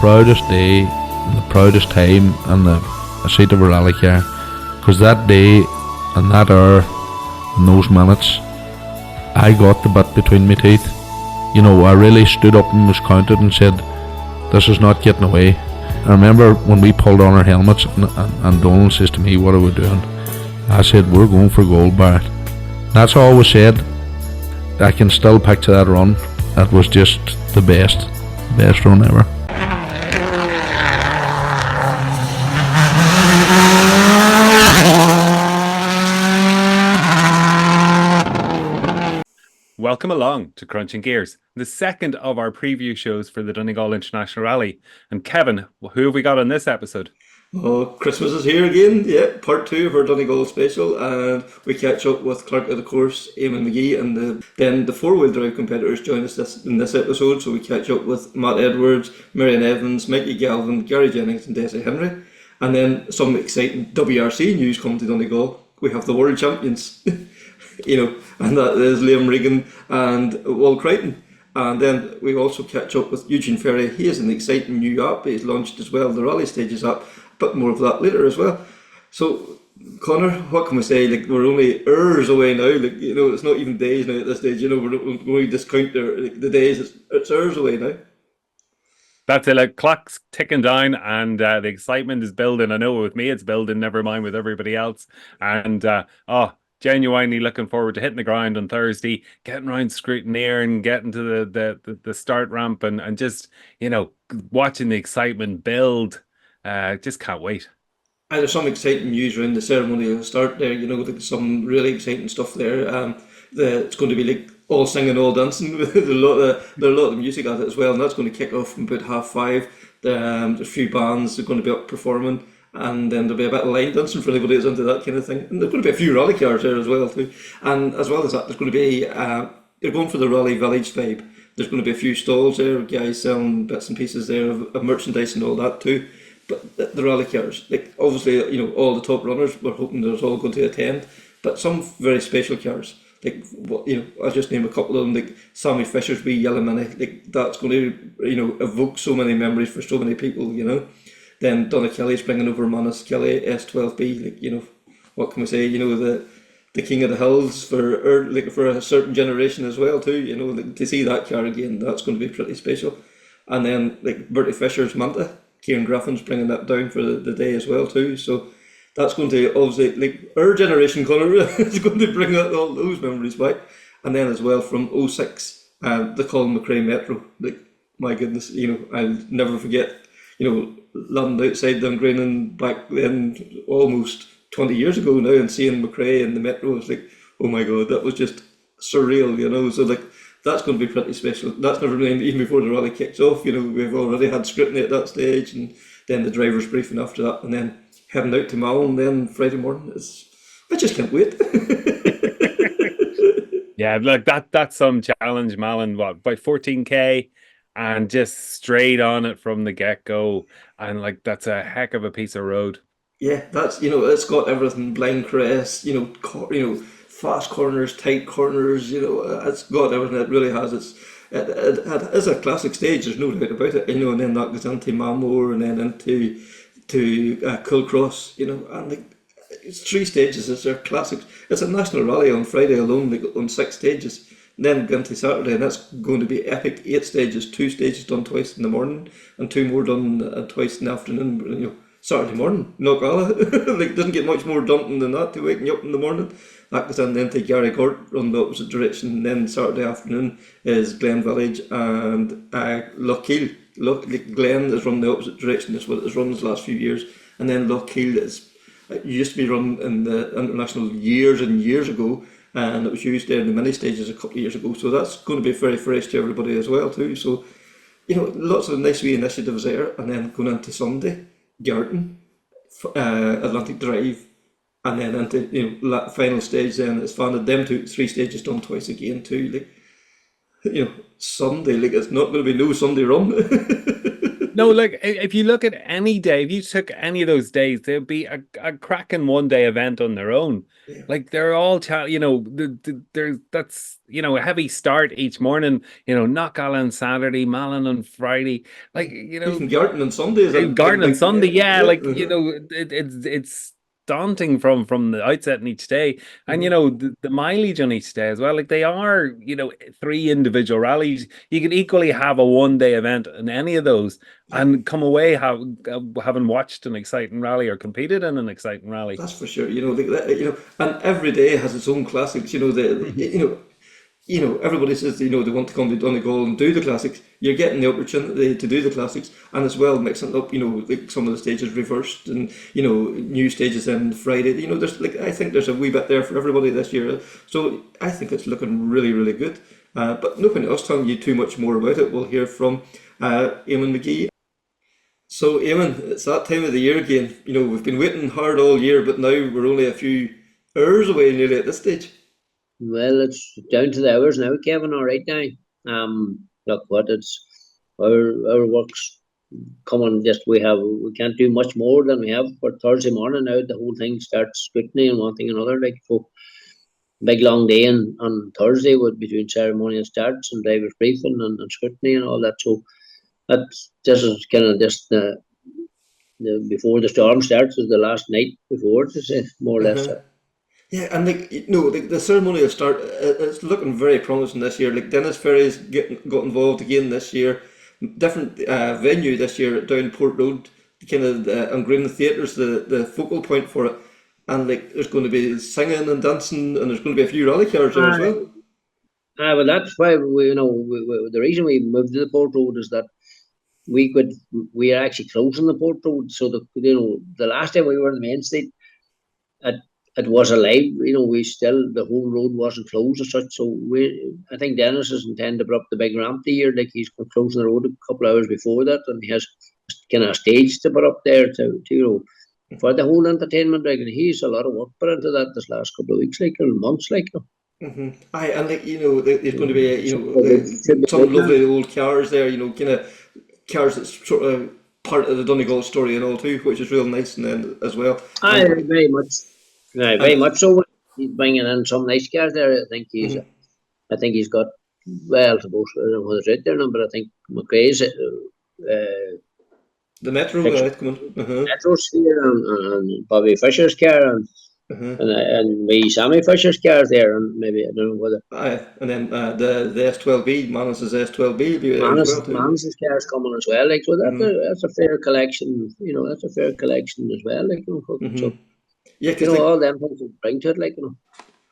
proudest day and the proudest time in the seat of a rally car, because that day and that hour and those minutes, I got the bit between my teeth. You know, I really stood up and was counted and said, this is not getting away. I remember when we pulled on our helmets and Donald says to me, what are we doing? I said, we're going for gold, Barrett. That's all was said. I can still picture that run. That was just the best run ever. Welcome along to Krunching Gears, the second of our preview shows for the Donegal International Rally. And Kevin, who have we got on this episode? Oh, Christmas is here again. Yeah, part 2 of our Donegal special, and we catch up with Clerk of the Course Eamonn McGee, and then the four-wheel drive competitors join us in this episode. So we catch up with Matt Edwards, Meirion Evans, Mikie Galvin, Jennings and Desi Henry, and then some exciting WRC news coming to Donegal. We have the world champions, and that is Regan and Creighton. And then we also catch up with Eugene Ferry. He has an exciting new app he's launched as well, the Rally Stages app. But more of that later as well. So, Connor, what can we say? We're only hours away now. It's not even days now at this stage. We're going to discount the days. It's hours away now. That's it. Clock's ticking down, and the excitement is building. I know with me it's building. Never mind with everybody else. And genuinely looking forward to hitting the ground on Thursday, getting around Scrutineer and getting to the start ramp, and just watching the excitement build. Just can't wait. There's some exciting news around the ceremonial start there. Some really exciting stuff there. It's going to be all singing, all dancing. There's a lot of music at it as well, and that's going to kick off from about 5:30. There's a few bands that are going to be up performing, and then there'll be a bit of line dancing for anybody that's into that kind of thing. And there's going to be a few rally cars there as well too. And as well as that, there's going to be they're going for the Rally Village vibe. There's going to be a few stalls there, guys selling bits and pieces there of merchandise and all that too. But the rally cars, obviously, all the top runners, we're hoping they're all going to attend. But some very special cars, I'll just name a couple of them, like Sammy Fisher's wee yellow mini, that's going to, evoke so many memories for so many people, Then Donna Kelly's bringing over Manus Kelly S12B, what can we say? The King of the Hills for a certain generation as well too. To see that car again, that's going to be pretty special. And then Bertie Fisher's Manta. Kieran Graffin's bringing that down for the day as well too, so that's going to obviously our generation, Connor, is going to bring out all those memories back. And then as well from 06, the Colin McRae Metro, my goodness, I'll never forget, landing outside Dungraining back then almost 20 years ago now, and seeing McRae in the Metro was oh my god, that was just surreal, so that's going to be pretty special. That's never been even before the rally kicks off. We've already had scrutiny at that stage, and then the driver's briefing after that, and then heading out to Malin then Friday morning. I just can't wait. Yeah, that's some challenge, Malin. What, about 14k, and just straight on it from the get go, and that's a heck of a piece of road. Yeah, that's it's got everything: blind crest, fast corners, tight corners, it's got everything. It really has. It is a classic stage, there's no doubt about it, and then that goes into Mamore and then into Culcross, and it's 3 stages. It's a classic. It's a national rally on Friday alone, on 6 stages. And then go into Saturday, and that's going to be epic. 8 stages, 2 stages done twice in the morning, and 2 more done twice in the afternoon. Saturday morning, Knockalla. Doesn't get much more daunting than that to waking you up in the morning. That goes in then to Gary Gort on the opposite direction. And then Saturday afternoon is Glen Village and Lochkiel. Glen is run the opposite direction. That's what it's run the last few years. And then Lochkiel used to be run in the international years and years ago, and it was used there in the mini stages a couple of years ago. So that's going to be very fresh to everybody as well too. So lots of nice wee initiatives there. And then going into Sunday, Garton, Atlantic Drive, and then into final stage. Then it's funded them 3 stages done twice again too. Sunday, it's not going to be no Sunday run. No, like if you look at any day, if you took any of those days, there'd be a cracking one day event on their own. Yeah. Like they're all, there's that's a heavy start each morning. Knockall on Saturday, Malin on Friday. Like Even Garton on Sunday is a Garden on big, Sunday, yeah. Like uh-huh. it's daunting from the outset in each day, and the mileage on each day as well. Like they are, 3 individual rallies. You could equally have a 1 day event in any of those and come away having watched an exciting rally or competed in an exciting rally. That's for sure. And every day has its own classics. Everybody says they want to come to Donegal and do the classics. You're getting the opportunity to do the classics, and as well mixing it up. Like some of the stages reversed, and new stages on Friday. There's I think there's a wee bit there for everybody this year. So I think it's looking really, really good. But no point in us telling you too much more about it. We'll hear from Eamon McGee. So Eamon, it's that time of the year again. We've been waiting hard all year, but now we're only a few hours away nearly at this stage. Well, it's down to the hours now, Kevin. All right now. Look, it's our work's coming. We can't do much more than we have for Thursday morning now. The whole thing starts scrutiny and one thing and another. So big long day on Thursday between ceremonial starts and drivers briefing and scrutiny and all that. So that's just kind of just the before the storm starts is the last night before, to say more or less. Yeah, and the ceremony will start. It's looking very promising this year. Like Dennis Ferry's got involved again this year. Different venue this year down Port Road, kind of and Green Theatre's the focal point for it. And there's going to be singing and dancing, and there's going to be a few rally cars there as well. Well, that's why the reason we moved to the Port Road is that we are actually closing the Port Road. So the last time we were in the main street, it was alive. The whole road wasn't closed as such. So I think Dennis is intending to put up the big ramp the year. Like he's closing the road a couple of hours before that, and he has kind of a stage to put up there to for the whole entertainment. Like, and he's a lot of work put into that this last couple of weeks, like, or months, like. Mm-hmm. And there's going to be some lovely old cars there. Kind of cars that's sort of part of the Donegal story and all too, which is real nice, and then as well. Very much. Very much so. He's bringing in some nice cars there. I think he's got. Well, I suppose I don't know whether it's right there now, but I think McRae's the Metro Metro's here, and Bobby Fisher's car, and maybe Sammy Fisher's car there, and maybe I don't know whether. And then the S12B, Manus's S12B. Manus's car's coming as well. Like, so that's a fair collection. That's a fair collection as well. Like, so. Yeah, because all them things will bring to it, like,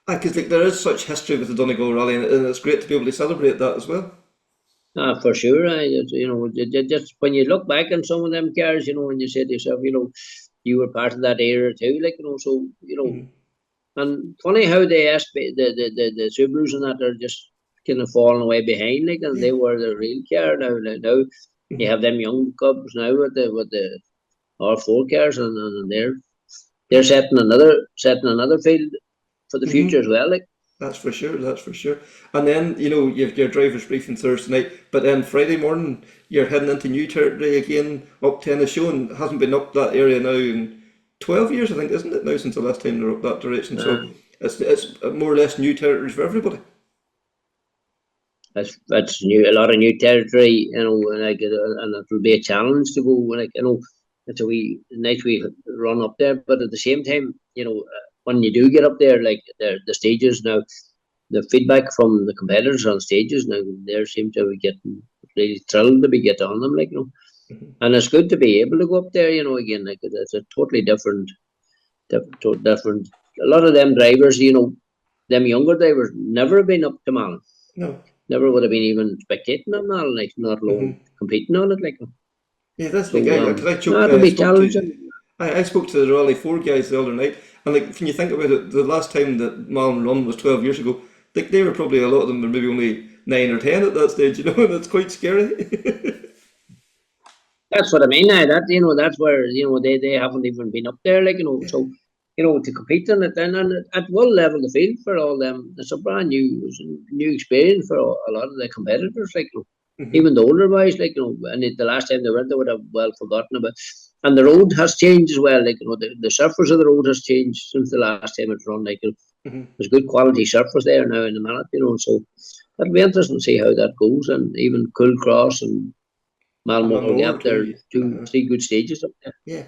because there is such history with the Donegal Rally, and it's great to be able to celebrate that as well. For sure. Just when you look back on some of them cars, and you say to yourself, you were part of that era too, like, so and funny how the Subarus and that are just kind of falling away behind, like, and they were the real car now. Now you have them young cubs now with the R4 cars, and they're setting another field for the future as well, like. That's for sure. And then, you've your driver's briefing Thursday night, but then Friday morning you're heading into new territory again, up to Ennishow, and hasn't been up that area now in 12 years, I think, isn't it now, since the last time they're up that direction? So it's more or less new territory for everybody. That's new, a lot of new territory, and it will be a challenge to go. It's a nice wee run up there, but at the same time, when you do get up there, like the stages now, the feedback from the competitors on stages now, they seem to be getting really thrilled to get on them, like, and it's good to be able to go up there, again, like, it's a totally different. A lot of them drivers, them younger drivers never have been up to Malin. No. Never would have been even spectating on Malin, like, not alone competing on it, like. Yeah, that's the guy. I spoke to the Rally 4 guys the other night, and when you think about it, the last time that Malin run was 12 years ago. They were probably, a lot of them were maybe only 9 or 10 at that stage, and it's quite scary. That's what I mean. That's where they haven't even been up there, like, so to compete in it, and at one level the field for all them, it's a brand new experience for a lot of the competitors, like. Even the older boys, like, and the last time they went, they would have well forgotten about. And the road has changed as well. Like, the surface of the road has changed since the last time it's run. Like, there's good quality surface there now in the minute, so that'll be interesting to see how that goes. And even Cool Cross and Malmore Gap, there are three good stages up there. Yeah.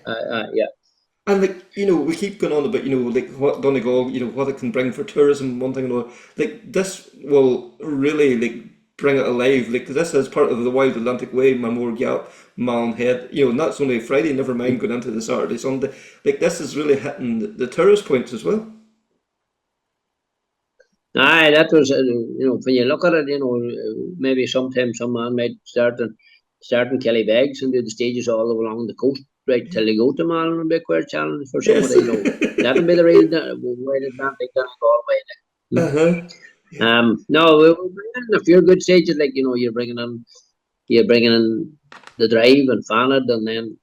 And we keep going on about, like what Donegal, what it can bring for tourism, one thing or another. Like this will really bring it alive. Like this is part of the Wild Atlantic Way, Malmore Gap, Malin Head. And that's only Friday. Never mind going into the Saturday, Sunday. Like this is really hitting the tourist points as well. Aye, that was when you look at it, maybe sometimes some man might start in Kellybegs and do the stages all along the coast right till they go to Malin and be quite a challenge for somebody. That'll be the real Wild Atlantic Donegal way. No, we're bringing in a few good stages. Like you're bringing in the Drive and Fanad, and then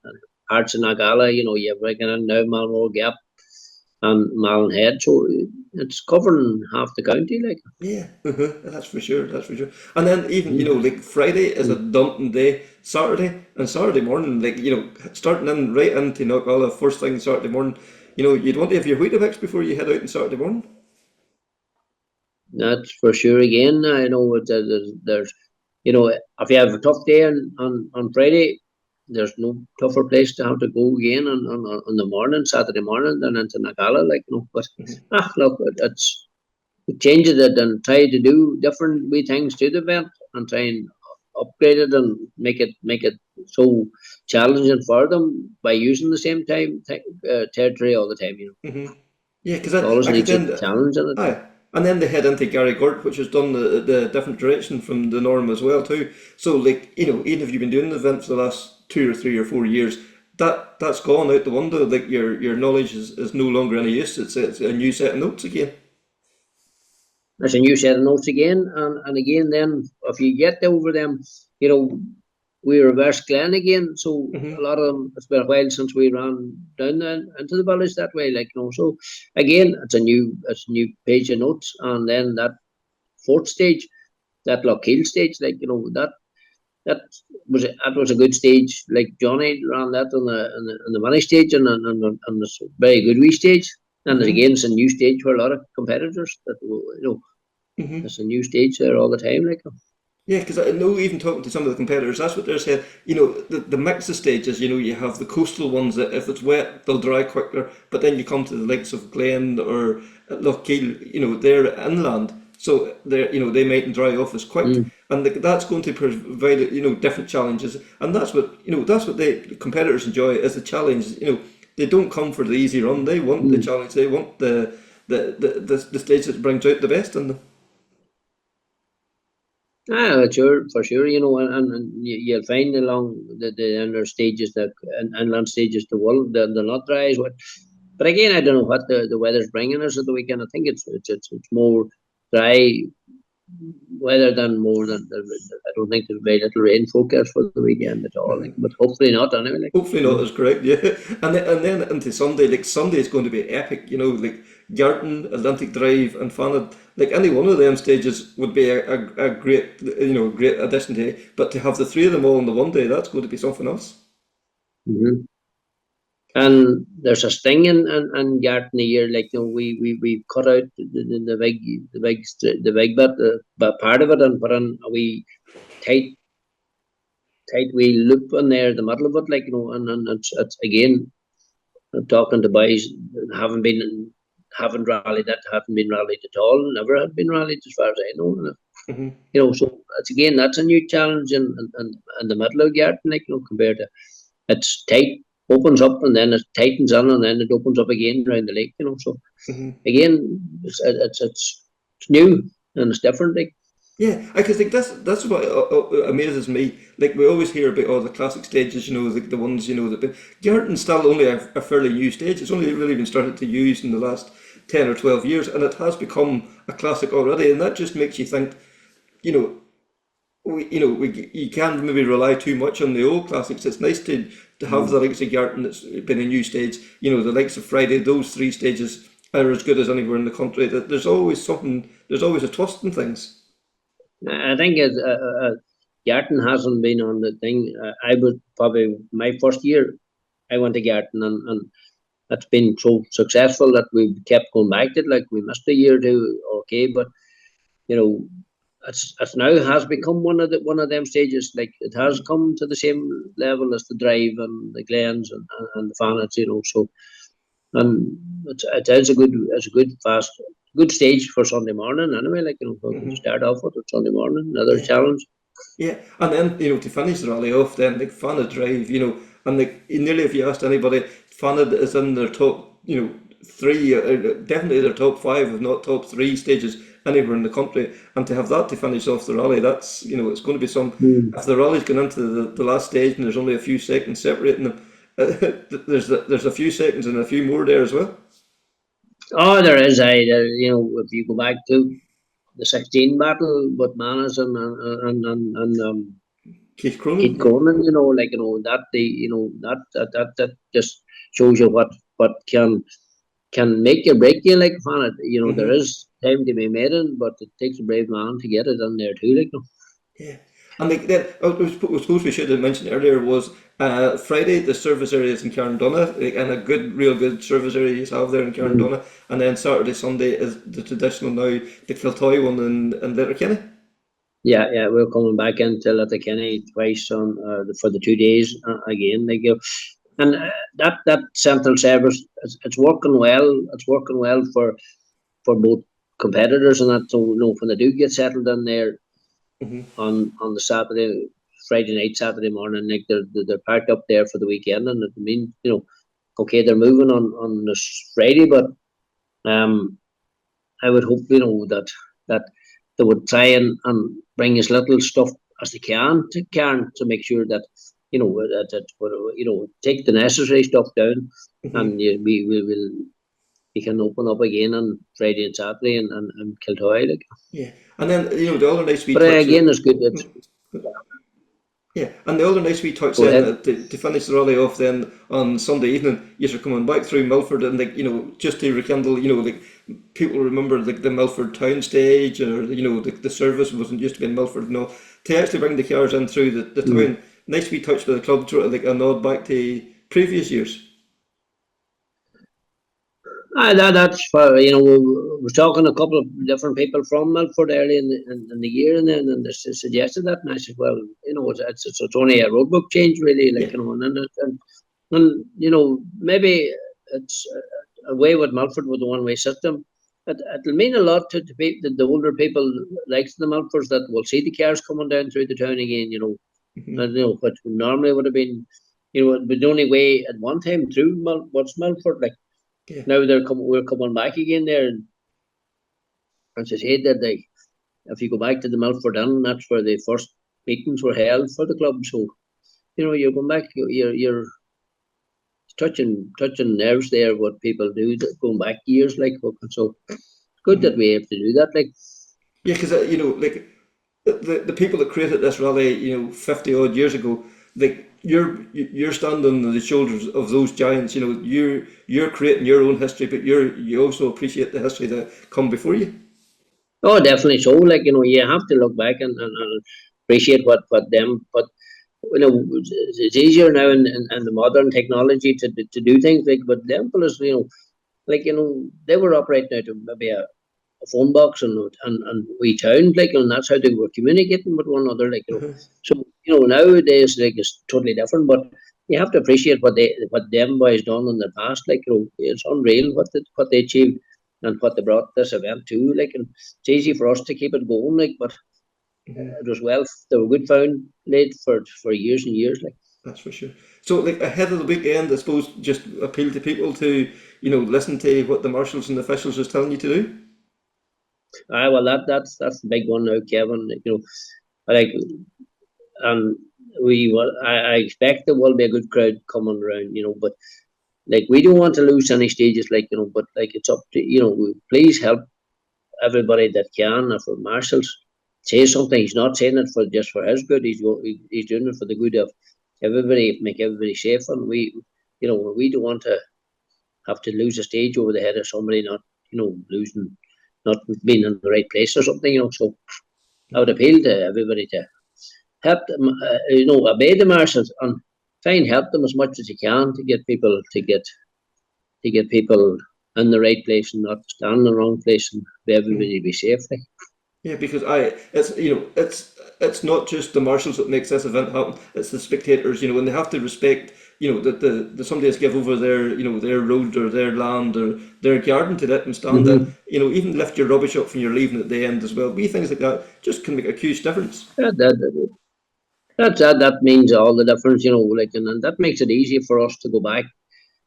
Arts and Nagala. You're bringing in now Malmore Gap and Malin Head, so it's covering half the county. Like that's for sure. And then even like Friday is a daunting day. Saturday morning, starting in right into Knockalla first thing Saturday morning. You'd want to have your Weetabix before you head out on Saturday morning. That's for sure. Again, I know there's if you have a tough day on Friday, there's no tougher place to have to go again on the morning, Saturday morning, than into Nagala. But look, it's changes it and try to do different wee things to the event and try and upgrade it and make it so challenging for them by using the same territory all the time. Yeah, because always needs a challenge in it. Aye. And then they head into Gary Gort, which has done the different direction from the norm as well too. So even if you've been doing the event for the last 2 or 3 or 4 years, that's gone out the window. Like your knowledge is no longer any use. It's a new set of notes again. There's a new set of notes again, and again then if you get over them, we reverse Glen again. So a lot of them, it's been a while since we ran down into the village that way. So again, it's a new page of notes, and then that fourth stage, that Lockheed stage, that was a good stage. Like Johnny ran that on the money stage and the very good wee stage. And again, it's a new stage for a lot of competitors. It's a new stage there all the time. Yeah, because I know even talking to some of the competitors, that's what they're saying. The mix of stages, you have the coastal ones that if it's wet, they'll dry quicker. But then you come to the likes of Glen or Lougheed, they're inland. So they mightn't dry off as quick. And that's going to provide, different challenges. And that's what the competitors enjoy is the challenge. They don't come for the easy run. They want the challenge. They want the stage that brings out the best in them. Sure, for sure, and you'll find along the inner stages, the inland stages, they're not dry as well. But again, I don't know what the weather's bringing us at the weekend. I think it's more dry weather than more than I don't think there's very little rain forecast for the weekend at all. But hopefully not anyway. Hopefully not is correct, yeah. And then into Sunday, Sunday is going to be epic. Garton, Atlantic Drive, and Fanad. Any one of them stages would be a great great addition to it. But to have the three of them all on the one day, that's going to be something else. And there's a sting in Garton a year, we cut out the big bit, part of it, and put in a wee tight wee loop in there, the middle of it, and it's again, talking to boys haven't been rallied at all, never have been rallied as far as I know. So it's again, that's a new challenge in the middle of Garton, compared to it's tight. Opens up and then it tightens in and then it opens up again around the lake, So again, it's new and it's different. Yeah, because that's what amazes me. We always hear about all the classic stages, the ones that. Garton's still only a fairly new stage. It's only really been started to use in the last 10 or 12 years, and it has become a classic already. And that just makes you think, you can't maybe rely too much on the old classics. It's nice to have the likes of Garton that's been a new stage. The likes of Friday. Those three stages are as good as anywhere in the country. There's always something. There's always a twist in things. I think Garton hasn't been on the thing. I was probably my first year. I went to Garton, and that's been so successful that we've kept going back to it. Like, we missed a year or two, okay, but it's now has become one of them stages. Like, it has come to the same level as the Drive and the Glens and the Fanets, So, and it is a good fast good stage for Sunday morning anyway. Like, to start off with Sunday morning, another challenge. Yeah, and then to finish the rally off, then like Fanad Drive, and like nearly if you asked anybody, Fanad is in their top, three, definitely their top five, if not top three stages anywhere in the country, and to have that to finish off the rally, that's it's going to be some. If the rally's gone into the last stage and there's only a few seconds separating them, there's a few seconds and a few more there as well. Oh, there is. If you go back to the 16 battle with Manas and Keith Cronin, that just shows you what can make you break you, like, Fanat. There is time to be made in, but it takes a brave man to get it in there too, like. Yeah, and like that, I suppose we should have mentioned earlier was Friday the service areas in Carndonna, and a real good service area you have there in Carndonna, and then Saturday Sunday is the traditional now the Kiltoy one in Letterkenny. Yeah, we're coming back into Letterkenny twice on for the 2 days again. Like, and that central service, it's working well. It's working well for both competitors, and that. So, when they do get settled in there on the Friday night, Saturday morning, like, they're parked up there for the weekend, and it means okay, they're moving on this Friday, but I would hope that they would try and bring as little stuff as they can to make sure that take the necessary stuff down, and we can open up again on Friday and Saturday and Kiltoy, like. Yeah, and then the other nice wee. But again, it's good that. Yeah, and the other nice wee touch then to finish the rally off then on Sunday evening, you're coming back through Milford, and just to rekindle, people remember the Milford town stage, or the service wasn't used to be in Milford, to actually bring the cars in through the town. Nice wee touch by the club, sort of like a nod back to previous years. That's for we were talking to a couple of different people from Milford early in the year, and they suggested that, and I said, well, it's only a roadbook change, really, like, and maybe it's away with Milford with the one-way system. It'll mean a lot to the older people like the Milfords, that will see the cars coming down through the town again, and what normally would have been, the only way at one time through Milford, like. Yeah. Now we're coming back again there, and as I said, that if you go back to the Milford Inn, that's where the first meetings were held for the club. So you're going back, you're touching nerves there. What people do, going back years, like. So it's good that we have to do that, like. Yeah, because like the people that created this rally, 50 odd years ago, like. You're standing on the shoulders of those giants. You're creating your own history, but you also appreciate the history that come before you. Oh, definitely so. Like, you have to look back and appreciate what them. But it's easier now in the modern technology to do things, like. But them fellas, they were operating out of maybe a phone box and we town, like, and that's how they were communicating with one another, like. So nowadays, like, it's totally different, but you have to appreciate what them boys done in the past, like. It's unreal what they achieved and what they brought this event to, like. And it's easy for us to keep it going, like, but it was they were good found laid for years and years, like. That's for sure. So, like, ahead of the weekend, I suppose just appeal to people to listen to what the marshals and the officials is telling you to do. Well, that's the big one now, Kevin. Like, I expect there will be a good crowd coming around, but like, we don't want to lose any stages, like, but like, it's up to please help everybody that can. If for marshals say something, he's not saying it just for his good. He's doing it for the good of everybody, make everybody safe, and we don't want to have to lose a stage over the head of somebody not not being in the right place or something, So I would appeal to everybody to help them, obey the marshals and try and help them as much as you can to get people in the right place and not stand in the wrong place and be everybody be safe. Yeah, because it's not just the marshals that makes this event happen. It's the spectators, and they have to respect, that the somebody has give over their, their road or their land or their garden to let them stand in. Even lift your rubbish up when you're leaving at the end as well. Wee things like that just can make a huge difference. That means all the difference, and that makes it easier for us to go back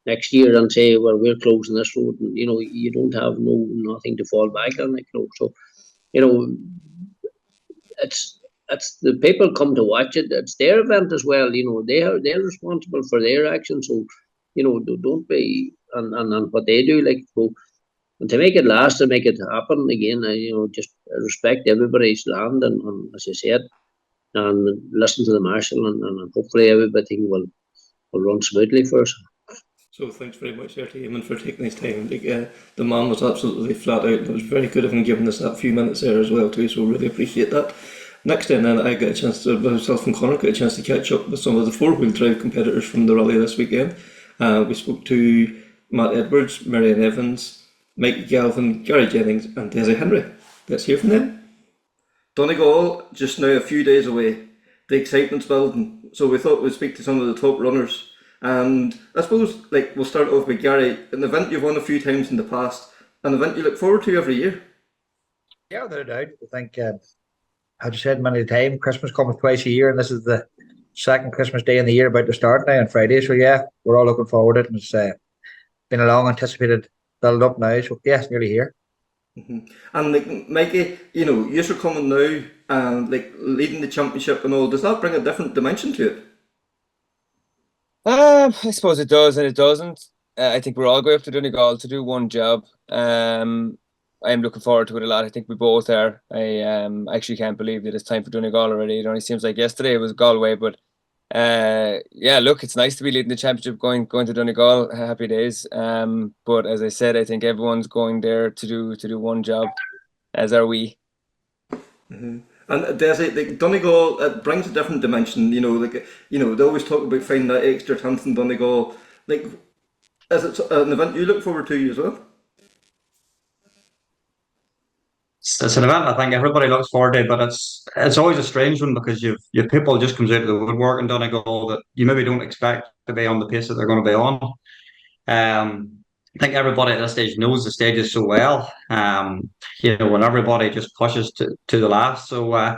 next year and say, well, we're closing this road, and you don't have nothing to fall back on, so it's the people come to watch it. It's their event as well. They're responsible for their actions. So don't be and what they do, so, and to make it last and make it happen again. Just respect everybody's land and as I said, and listen to the marshal and hopefully everything will run smoothly for us. So thanks very much there to Eamon for taking his time. The man was absolutely flat out. It was very good of him giving us that few minutes there as well too, so really appreciate that. Next time then I got a chance to, myself and Connor got a chance to catch up with some of the four-wheel drive competitors from the rally this weekend. We spoke to Matt Edwards, Meirion Evans, Mikie Galvin, Gary Jennings and Desi Henry. Let's hear from them. Donegal, just now a few days away. The excitement's building, so we thought we'd speak to some of the top runners. And I suppose, we'll start off with Gary. An event you've won a few times in the past, an event you look forward to every year. Yeah, without a doubt. I think, as I said many times, Christmas comes twice a year, and this is the second Christmas day in the year about to start now on Friday. So yeah, we're all looking forward to it, and it's been a long anticipated build up now. So yeah, it's nearly here. Mm-hmm. And Mikie, you're coming now and leading the championship and all. Does that bring a different dimension to it? I suppose it does and it doesn't. I think we're all going up to Donegal to do one job. I'm looking forward to it a lot. I think we both are. I actually can't believe that it's time for Donegal already. It only seems like yesterday it was Galway, but look, it's nice to be leading the championship, going to Donegal. Happy days. But as I said, I think everyone's going there to do one job, as are we. Mm-hmm. And Desi, Donegal, it brings a different dimension. They always talk about finding that extra chance in Donegal. Is it an event you look forward to as well? It's an event I think everybody looks forward to, but it's always a strange one because you've people just comes out of the woodwork in Donegal that you maybe don't expect to be on the pace that they're going to be on. I think everybody at this stage knows the stages so well. When everybody just pushes to the last. So I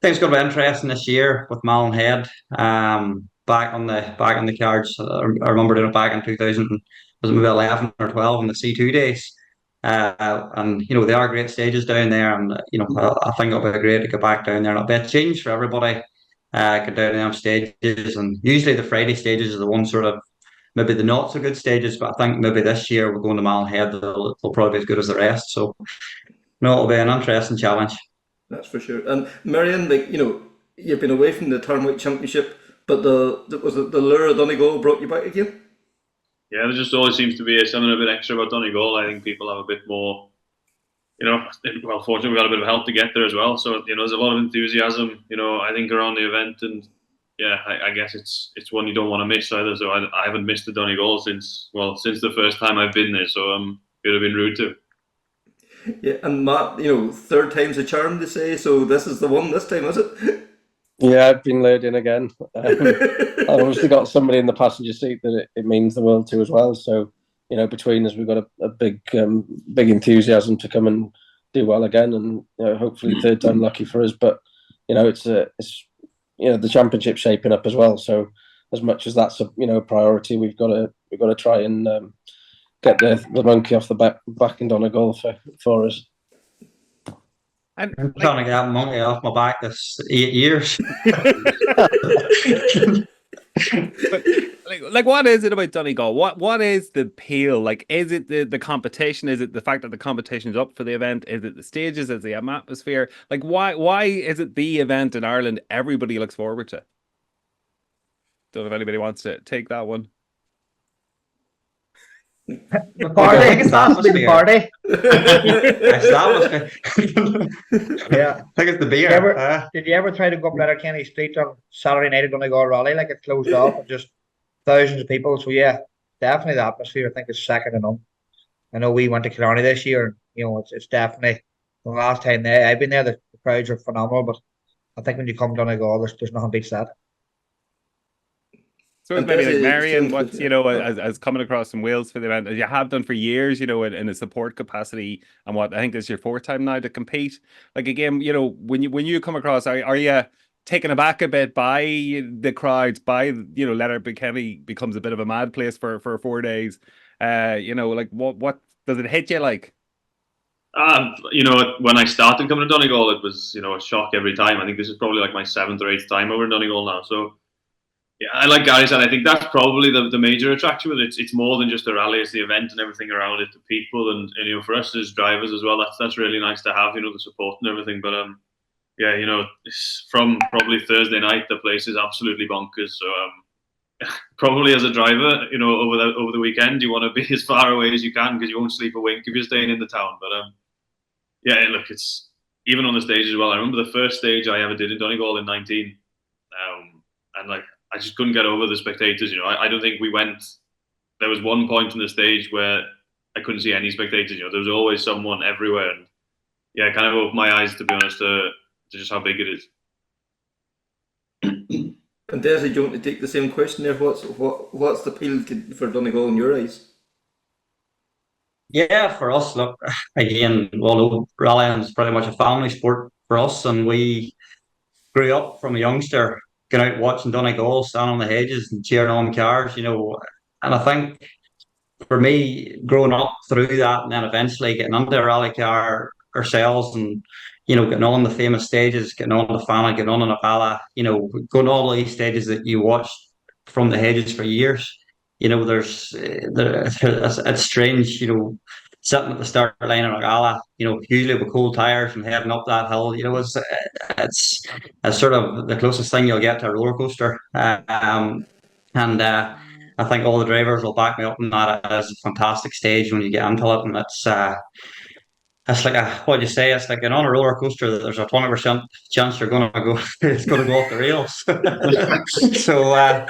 think it's going to be interesting this year with Malin back on the cards. I remember doing it back in 2000, was it maybe 11 or 12 on the C2 days. And they are great stages down there, and I think it'll be great to go back down there. And it'll be a change for everybody. Go down them stages, and usually the Friday stages are the ones sort of maybe the not so good stages. But I think maybe this year we're going to Malin. They'll probably be as good as the rest. So it'll be an interesting challenge. That's for sure. And Meirion, you've been away from the Turnwhite Championship, but the lure of Donegal brought you back again? Yeah, there just always seems to be something a bit extra about Donegal. I think people have a bit more, fortunately we got a bit of help to get there as well. So, there's a lot of enthusiasm, I think around the event, and yeah, I guess it's one you don't want to miss either. So I haven't missed the Donegal since the first time I've been there. So it would have been rude to. Yeah, and Matt, third time's a charm, they say. So this is the one this time, is it? Yeah, I've been lured in again. I've obviously got somebody in the passenger seat that it means the world to as well. So, between us, we've got a big enthusiasm to come and do well again, and hopefully third time lucky for us. But it's the championship shaping up as well. So, as much as that's a priority, we've got to try and get the monkey off the back in Donegal for us. I'm trying to get that monkey off my back this 8 years. But what is it about Donegal? What is the appeal? Is it the competition? Is it the fact that the competition is up for the event? Is it the stages? Is it the atmosphere? Why is it the event in Ireland everybody looks forward to? Don't know if anybody wants to take that one. The party, I think it's has to be the party. It's the atmosphere. Yeah. I think it's the beer. Did you ever try to go up Letterkenny Street on Saturday night at Donegal Rally? Like it closed off and just thousands of people. So yeah, definitely the atmosphere. I think is second to none. I know we went to Killarney this year. You know, it's definitely the last time there. I've been there. The crowds are phenomenal, but I think when you come down Donegal, there's nothing beats that. So it's maybe like Meirion, what's, you know, as coming across from Wales for the event, as you have done for years, you know, in a support capacity, and what I think this is your fourth time now to compete. Like again, you know, when you come across, are you taken aback a bit by the crowds, by, you know, Letterkenny becomes a bit of a mad place for 4 days. You know, like what does it hit you like? You know, when I started coming to Donegal, it was, you know, a shock every time. I think this is probably like my 7th or 8th time over in Donegal now. So yeah, I like Gary said, I think that's probably the major attraction with it. It's more than just the rally, it's the event and everything around it, the people, and you know, for us as drivers as well, that's really nice to have, you know, the support and everything. But yeah, you know, from probably Thursday night, the place is absolutely bonkers. So probably as a driver, you know, over the weekend, you want to be as far away as you can because you won't sleep a wink if you're staying in the town. But yeah, look, it's even on the stage as well. I remember the first stage I ever did in Donegal in 19, and like I just couldn't get over the spectators. You know, I don't think we went. There was one point in the stage where I couldn't see any spectators. You know, there was always someone everywhere, and yeah, it kind of opened my eyes, to be honest, to just how big it is. And Desi, do you want to take the same question there? What's the appeal for Donegal in your eyes? Yeah, for us, look, again, well, rallying is pretty much a family sport for us, and we grew up from a youngster going out watching Donegal, standing on the hedges and cheering on cars, you know. And I think for me, growing up through that and then eventually getting into a rally car ourselves and, you know, getting on the famous stages, getting on the Fana, getting on a Bala, you know, going to all these stages that you watched from the hedges for years. You know, it's strange, you know, sitting at the start line in a gala, you know, usually with cold tires and heading up that hill, you know, it's sort of the closest thing you'll get to a roller coaster. And I think all the drivers will back me up on that. It is a fantastic stage when you get into it, and it's like what do you say? It's like on a roller coaster that there's a 20% chance you're gonna go. It's gonna go off the rails. So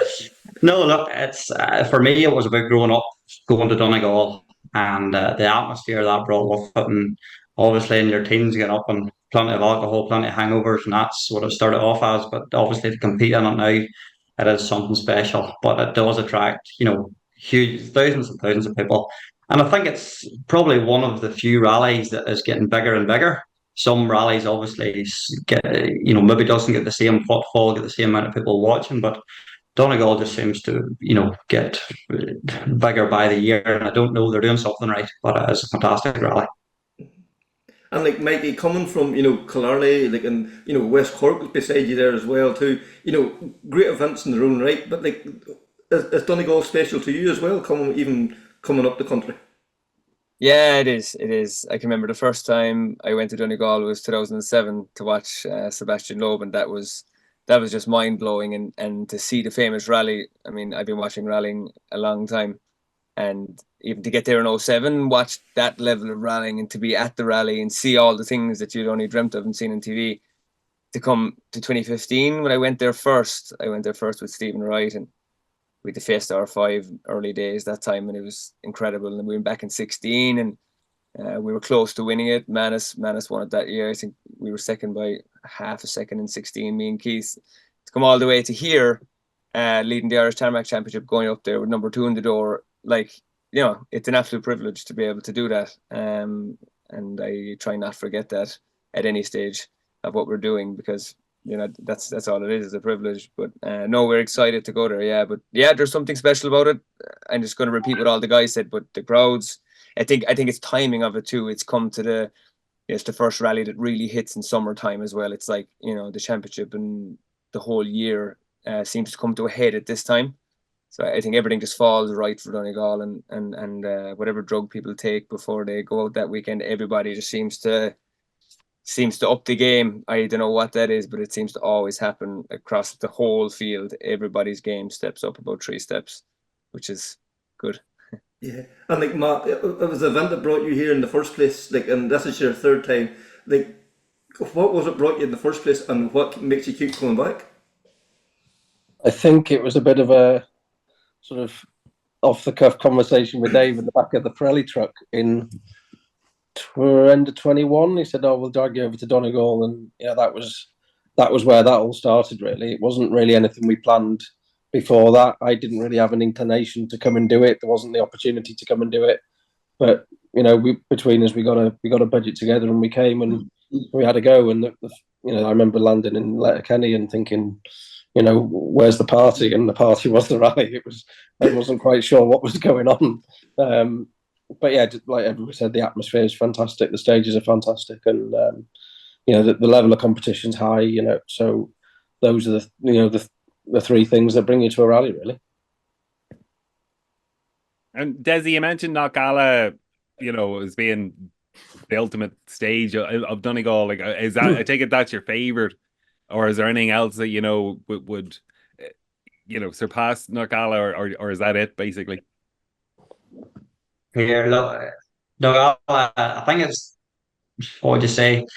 no, look, it's for me. It was about growing up, going to Donegal, and the atmosphere that brought with it, and obviously in your teens getting up and plenty of alcohol, plenty of hangovers, and that's what it started off as. But obviously to compete in it now, it is something special. But it does attract, you know, huge thousands and thousands of people. And I think it's probably one of the few rallies that is getting bigger and bigger. Some rallies obviously get, you know, maybe doesn't get the same footfall, get the same amount of people watching, but Donegal just seems to, you know, get bigger by the year. And I don't know, they're doing something right, but it's a fantastic rally. And like Mikey, coming from, you know, Killarney, like, and you know, West Cork was beside you there as well too. You know, great events in their own right. But like, is Donegal special to you as well? Coming up the country. Yeah, it is. It is. I can remember the first time I went to Donegal was 2007 to watch Sebastian Loeb, and that was just mind blowing. And to see the famous rally. I mean, I've been watching rallying a long time, and even to get there in 07, watch that level of rallying and to be at the rally and see all the things that you'd only dreamt of and seen on TV. To come to 2015 when I went there first with Stephen Wright, and we had the Fiesta R5 early days that time, and it was incredible. And we went back in 16, and we were close to winning it. Manus won it that year. I think we were second by half a second in 16, me and Keith. To come all the way to here, leading the Irish Tarmac Championship, going up there with number 2 in the door, like, you know, it's an absolute privilege to be able to do that. And I try not to forget that at any stage of what we're doing, because, you know, that's all it is a privilege. But no, we're excited to go there. Yeah, but yeah, there's something special about it. I'm just going to repeat what all the guys said, but the crowds, I think it's timing of it too. It's come to it's the first rally that really hits in summertime as well. It's like, you know, the championship and the whole year seems to come to a head at this time. So I think everything just falls right for Donegal, and whatever drug people take before they go out that weekend, everybody just seems to up the game. I don't know what that is, but it seems to always happen across the whole field. Everybody's game steps up about 3 steps, which is good. Yeah, and like Matt, it was the event that brought you here in the first place. Like, and this is your third time. Like, what was it brought you in the first place, and what makes you keep coming back? I think it was a bit of a sort of off the cuff conversation with Dave in the back of the Pirelli truck in end of 21. He said, "Oh, we'll drag you over to Donegal," and that was where that all started. Really, it wasn't really anything we planned before that. I didn't really have an inclination to come and do it. There wasn't the opportunity to come and do it, but between us, we got a budget together, and we came and we had a go. And I remember landing in Letterkenny and thinking, where's the party? And the party was the rally. I wasn't quite sure what was going on. But yeah, like everyone said, the atmosphere is fantastic. The stages are fantastic, and the level of competition's high. So those are the three things that bring you to a rally, really. And Desi, you mentioned Knockalla, as being the ultimate stage of Donegal. Like, is that? I take it that's your favorite, or is there anything else that would surpass Knockalla, or is that it basically? Here, look, no, I think it's, what would you say?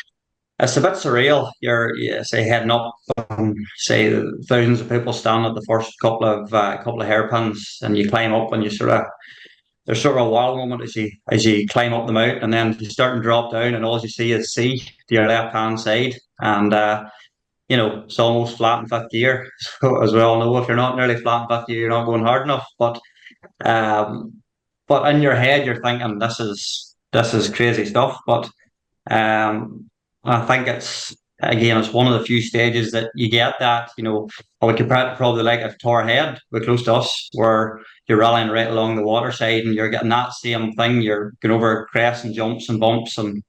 It's a bit surreal. You say heading up, say thousands of people stand at the first couple of hairpins, and you climb up, and you there's sort of a wild moment as you climb up the mountain, and then you start and drop down, and all you see is sea to your left hand side, and it's almost flat in fifth gear. So as we all know, if you're not nearly flat in fifth gear, you're not going hard enough. Um, but in your head, you're thinking this is crazy stuff. But I think it's one of the few stages that you get that, I would compare it to probably like a Tower Head, but close to us, where you're rallying right along the waterside and you're getting that same thing. You're going over crests and jumps and bumps, and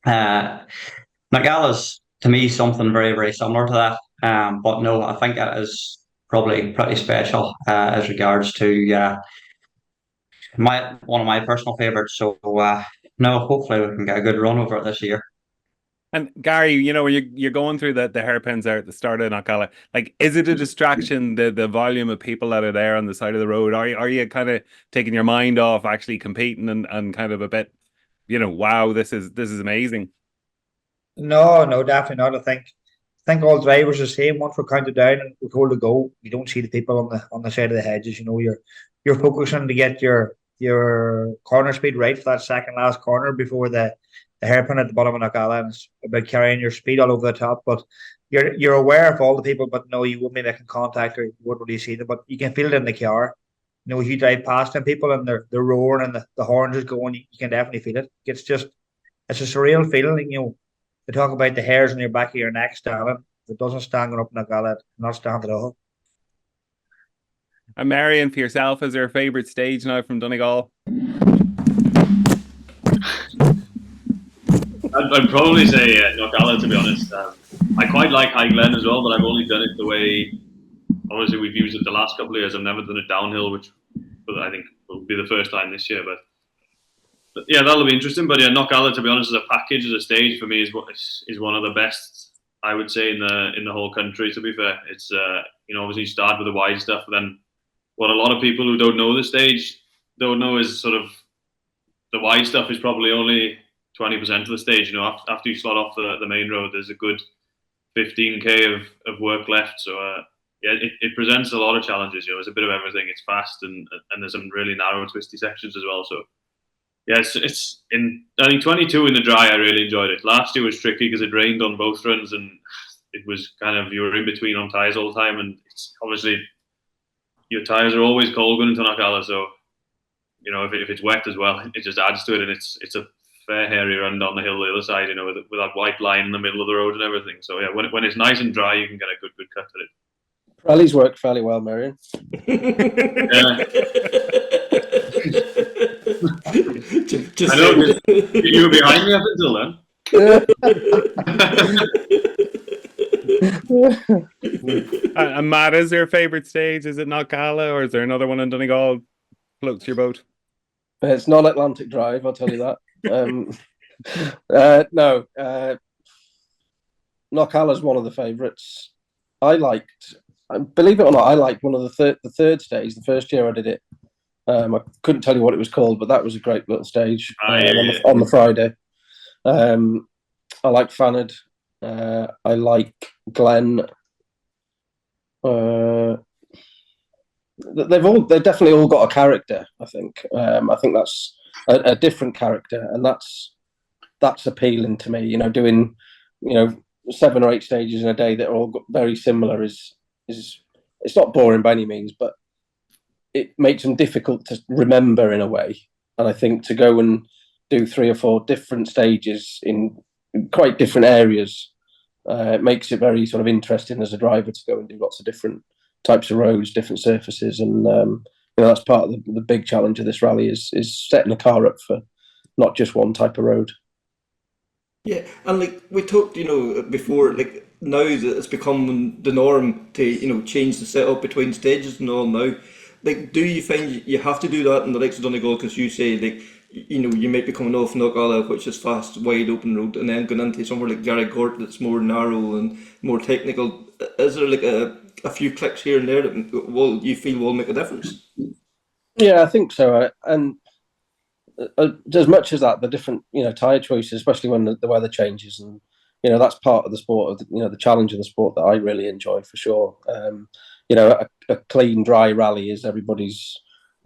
uh, McGalla's to me something very, very similar to that. But no, I think it is probably pretty special as regards to one of my personal favourites. So no, hopefully we can get a good run over it this year. And Gary, when you're going through the hairpins there at the start of Knockalla, like, is it a distraction, the volume of people that are there on the side of the road? Are you kind of taking your mind off actually competing and kind of a bit, wow, this is amazing? No, definitely not. I think all drivers are the same. Once we're counted down and we're told to go, you don't see the people on the side of the hedges. You're focusing to get your corner speed right for that second last corner before the hairpin at the bottom of Knockalla, and it's about carrying your speed all over the top. But you're aware of all the people, but no, you won't be making contact or you wouldn't really see them. But you can feel it in the car. If you drive past them people and they're roaring and the horns is going, you can definitely feel it. It's a surreal feeling. They talk about the hairs on your back of your neck standing. If it doesn't stand going up in Knockalla, it's not stand at all. And Meirion, for yourself, is there a favourite stage now from Donegal? I'd probably say Knockalla, to be honest. I quite like High Glen as well, but I've only done it the way, obviously, we've used it the last couple of years. I've never done it downhill, which I think will be the first time this year. But yeah, that'll be interesting. But yeah, Knockalla, to be honest, as a package, as a stage, for me, is one of the best, I would say, in the whole country. To be fair, it's obviously you start with the wide stuff, then what a lot of people who don't know the stage don't know is sort of the wide stuff is probably only 20% of the stage. After you slot off the main road, there's a good 15k of work left. So yeah, it presents a lot of challenges. It's a bit of everything. It's fast and there's some really narrow, twisty sections as well. So yeah, it's in, I think 22 in the dry. I really enjoyed it. Last year was tricky because it rained on both runs and it was kind of, you were in between on tyres all the time, and it's obviously your tyres are always cold going into Knockalla. So if it's wet as well, it just adds to it, and it's a fair hairy run down the hill the other side, with that white line in the middle of the road and everything. So yeah, when it's nice and dry, you can get a good cut at it. Rally's worked fairly well, Meirion. I know, you were behind me up until then. And Matt, is there a favourite stage? Is it Knockalla, or is there another one in Donegal floats your boat? It's not Atlantic Drive, I'll tell you that. No, Knockalla's one of the favourites. Believe it or not, I liked one of the third stage. The first year I did it, I couldn't tell you what it was called, but that was a great little stage on the Friday. I like Fanard. I like Glen. They've definitely all got a character. I think that's a different character, and that's appealing to me. Doing 7 or 8 stages in a day that are all very similar is it's not boring by any means, but it makes them difficult to remember in a way. And I think to go and do 3 or 4 different stages in quite different areas, it makes it very sort of interesting as a driver to go and do lots of different types of roads, different surfaces, and that's part of the big challenge of this rally is setting a car up for not just one type of road. Yeah, and like we talked, before, like now that it's become the norm to, change the setup between stages and all now. Like, do you find you have to do that in the likes of Donegal? Because you say, like, you might be coming off Knockalla, which is fast, wide open road, and then going into somewhere like Garrigort that's more narrow and more technical. Is there like a few clicks here and there that you feel will make a difference? Yeah, I think so. And as much as that, the different tyre choices, especially when the weather changes, and that's part of the sport of the challenge of the sport that I really enjoy for sure. A clean, dry rally is everybody's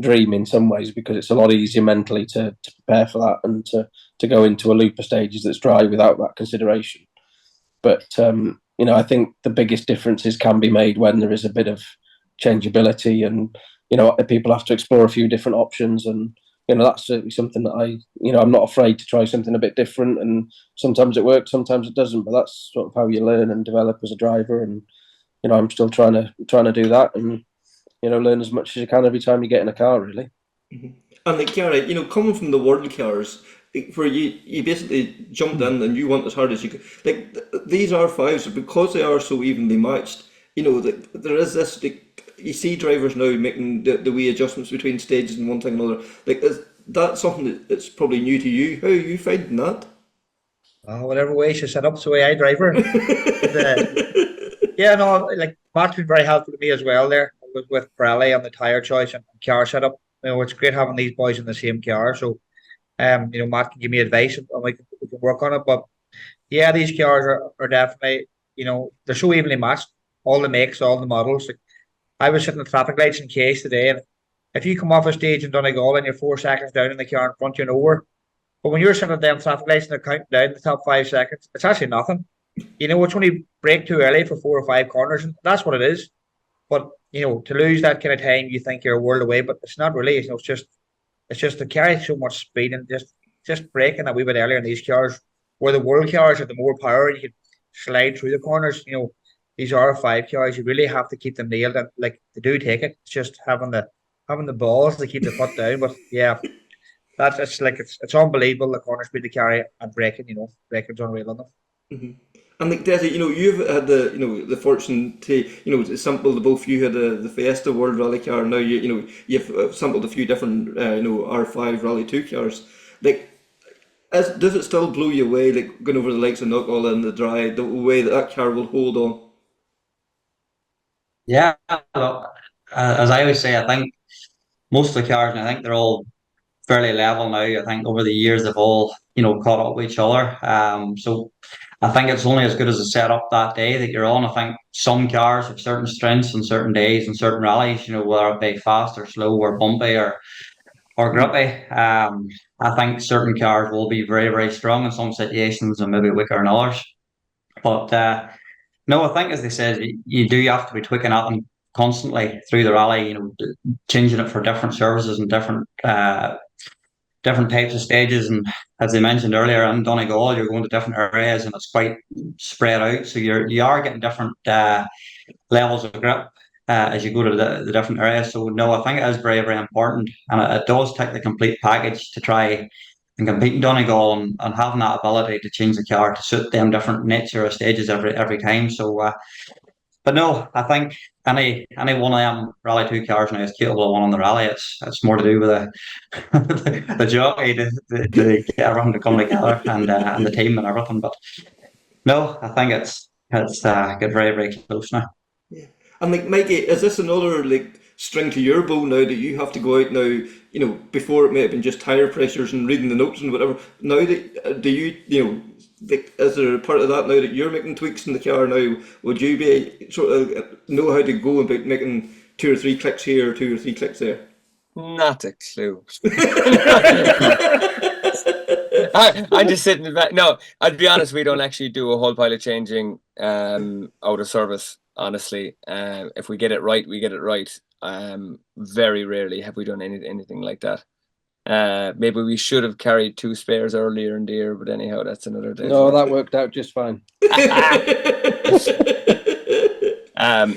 dream in some ways because it's a lot easier mentally to prepare for that and to go into a loop of stages that's dry without that consideration. But I think the biggest differences can be made when there is a bit of changeability and people have to explore a few different options, and that's certainly something that I'm not afraid to try something a bit different, and sometimes it works, sometimes it doesn't, but that's sort of how you learn and develop as a driver. And I'm still trying to do that and learn as much as you can every time you get in a car, really. Mm-hmm. And like Gary, coming from the world cars, where you basically jumped in and you went as hard as you could. Like these R5s, because they are so evenly matched, there is this. You see drivers now making the wee adjustments between stages and one thing and another. Like, is that something that's probably new to you? How are you finding that? Whatever way she set up, it's the way I drive her. Yeah, no, like Matt's been very helpful to me as well there with Pirelli on the tyre choice and car setup. It's great having these boys in the same car. So, Matt can give me advice and we can work on it. But yeah, these cars are definitely, they're so evenly matched. All the makes, all the models. Like, I was sitting at traffic lights in Case today, and if you come off a stage in Donegal and you're 4 seconds down in the car in front, you're nowhere. But when you're sitting at them traffic lights and they're counting down the top 5 seconds, it's actually nothing. It's only brake too early for 4 or 5 corners, and that's what it is. But to lose that kind of time, you think you're a world away, but it's not really. It's just to carry so much speed and just braking a wee bit earlier in these cars, where the world cars have the more power, you can slide through the corners. These R5 cars, you really have to keep them nailed, and like they do take it. It's just having the balls to keep the foot down. But yeah, it's unbelievable the corner speed to carry and braking. Braking's unreal on them. Mm-hmm. And like Desi, you've had the fortune to sample the both. You had the Fiesta World Rally car. Now you've sampled a few different R5 Rally 2 cars. Like, does it still blow you away, like going over the likes of Knockall in the dry, the way that car will hold on? Yeah, look, as I always say, I think most of the cars, and I think they're all fairly level now. I think over the years they've all caught up with each other. So I think it's only as good as the setup that day that you're on. I think some cars have certain strengths on certain days and certain rallies. Whether it be fast or slow or bumpy or grippy. I think certain cars will be very, very strong in some situations and maybe weaker in others. But no, I think as they said, you do have to be tweaking at them constantly through the rally. Changing it for different services and different types of stages. And as they mentioned earlier, in Donegal, you're going to different areas and it's quite spread out. So you are getting different levels of grip as you go to the different areas. So no, I think it is very, very important, and it does take the complete package to try and compete in Donegal, and having that ability to change the car to suit them different nature of stages every time. So, but no, I think any one of them Rally 2 cars now is capable of winning the rally. It's more to do with the jockey to get everyone to come together and the team and everything. But no, I think it's get very, very close now. Yeah. And like Mikie, is this another like string to your bow now that you have to go out now? You know, before it may have been just tire pressures and reading the notes and whatever. Now that do you, you know, is there a part of that now that you're making tweaks in the car now? Would you be sort of know how to go about making 2 or 3 clicks here or 2 or 3 clicks there? Not a clue. I'm just sitting back. No, I'd be honest, we don't actually do a whole pile of changing out of service, honestly. If we get it right, we get it right. Very rarely have we done anything like that. Maybe we should have carried 2 spares earlier in the year, but anyhow, that's another day. No, that worked out just fine.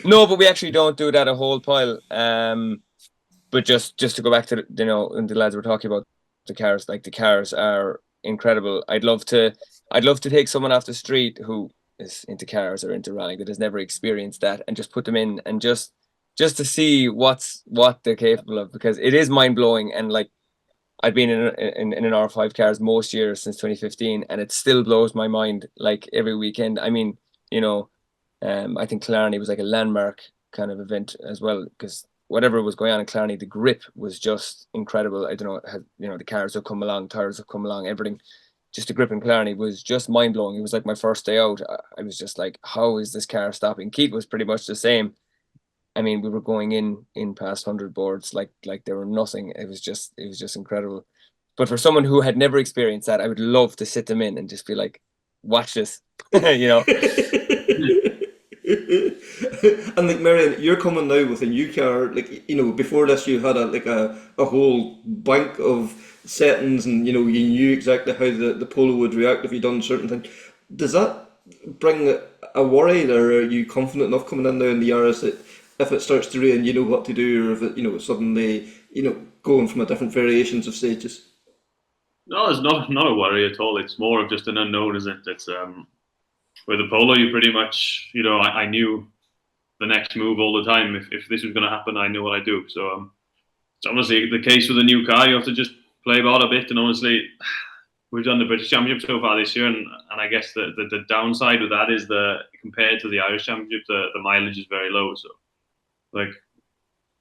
No, but we actually don't do that a whole pile. But just to go back to the, you know, and the lads were talking about the cars, like the cars are incredible. I'd love to take someone off the street who is into cars or into rallying that has never experienced that and just put them in and just to see what they're capable of, because it is mind blowing. And like, I've been in an R5 cars most years since 2015, and it still blows my mind like every weekend. I mean, you know, I think Killarney was like a landmark kind of event as well, because whatever was going on in Killarney, the grip was just incredible. I don't know, you know, the cars have come along, tires have come along, everything. Just the grip in Killarney was just mind blowing. It was like my first day out. I was just like, how is this car stopping? Keith was pretty much the same. I mean, we were going in past 100 boards like they were nothing. It was just incredible. But for someone who had never experienced that, I would love to sit them in and just be like, watch this, you know. And like, Meirion, you're coming now with a new car. Like, you know, before this you had a whole bank of settings, and you know, you knew exactly how the Polo would react if you done certain things. Does that bring a worry, or are you confident enough coming in now in the Yaris that if it starts to rain, you know what to do, or if it, you know, suddenly, you know, going from a different variations of stages? No, it's not a worry at all. It's more of just an unknown, isn't it? It's with the Polo, you pretty much, you know, I knew the next move all the time. If this was going to happen, I knew what I do. So it's honestly the case with a new car. You have to just play about a bit. And honestly, we've done the British Championship so far this year, and I guess the downside with that is compared to the Irish Championship, the mileage is very low. So like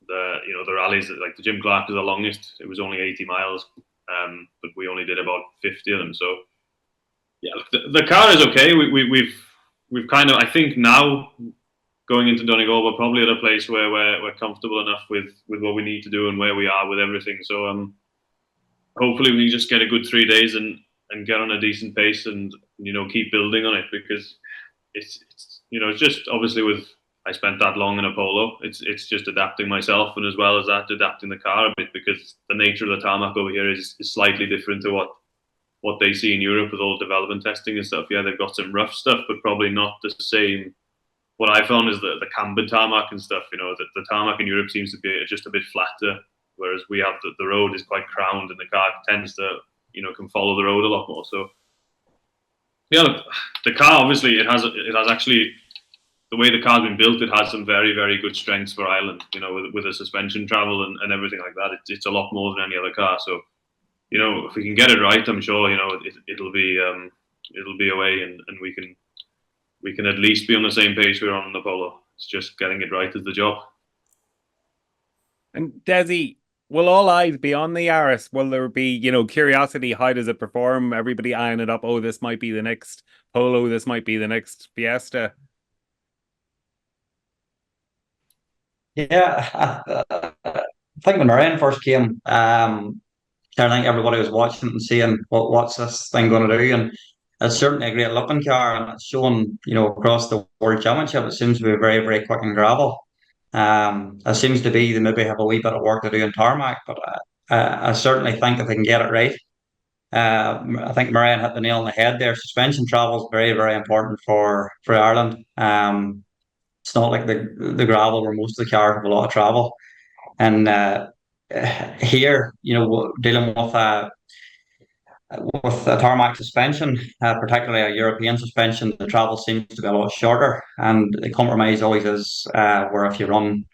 the rallies, like the Jim Clark is the longest. It was only 80 miles, but we only did about 50 of them. So yeah, the car is okay. We've kind of, I think now, going into Donegal, we're probably at a place where we're comfortable enough with what we need to do and where we are with everything. So hopefully we just get a good 3 days and get on a decent pace and, you know, keep building on it, because it's you know, it's just obviously I spent that long in a Polo. It's just adapting myself, and as well as that, adapting the car a bit, because the nature of the tarmac over here is slightly different to what they see in Europe with all the development testing and stuff. Yeah, they've got some rough stuff, but probably not the same. What I found is the cambered tarmac and stuff, you know, the tarmac in Europe seems to be just a bit flatter, whereas we have the road is quite crowned, and the car tends to, you know, can follow the road a lot more. So yeah, look, the car obviously it has actually, the way the car's been built, it has some very, very good strengths for Ireland, you know, with the suspension travel and everything like that. It's a lot more than any other car. So, you know, if we can get it right, I'm sure, you know, it'll be away, and we can at least be on the same page we're on the Polo. It's just getting it right is the job. And Desi, will all eyes be on the Yaris? Will there be, you know, curiosity? How does it perform? Everybody eyeing it up. Oh, this might be the next Polo. This might be the next Fiesta. Yeah, I think when Meirion first came, I think everybody was watching and seeing what's this thing going to do, and it's certainly a great looking car, and it's shown, you know, across the World Championship. It seems to be very, very quick in gravel. It seems to be they maybe have a wee bit of work to do in tarmac, but I certainly think if they can get it right, I think Meirion hit the nail on the head there. Suspension travel is very, very important for Ireland. It's not like the gravel where most of the cars have a lot of travel. And here, you know, dealing with a tarmac suspension, particularly a European suspension, the travel seems to be a lot shorter. And the compromise always is where if you run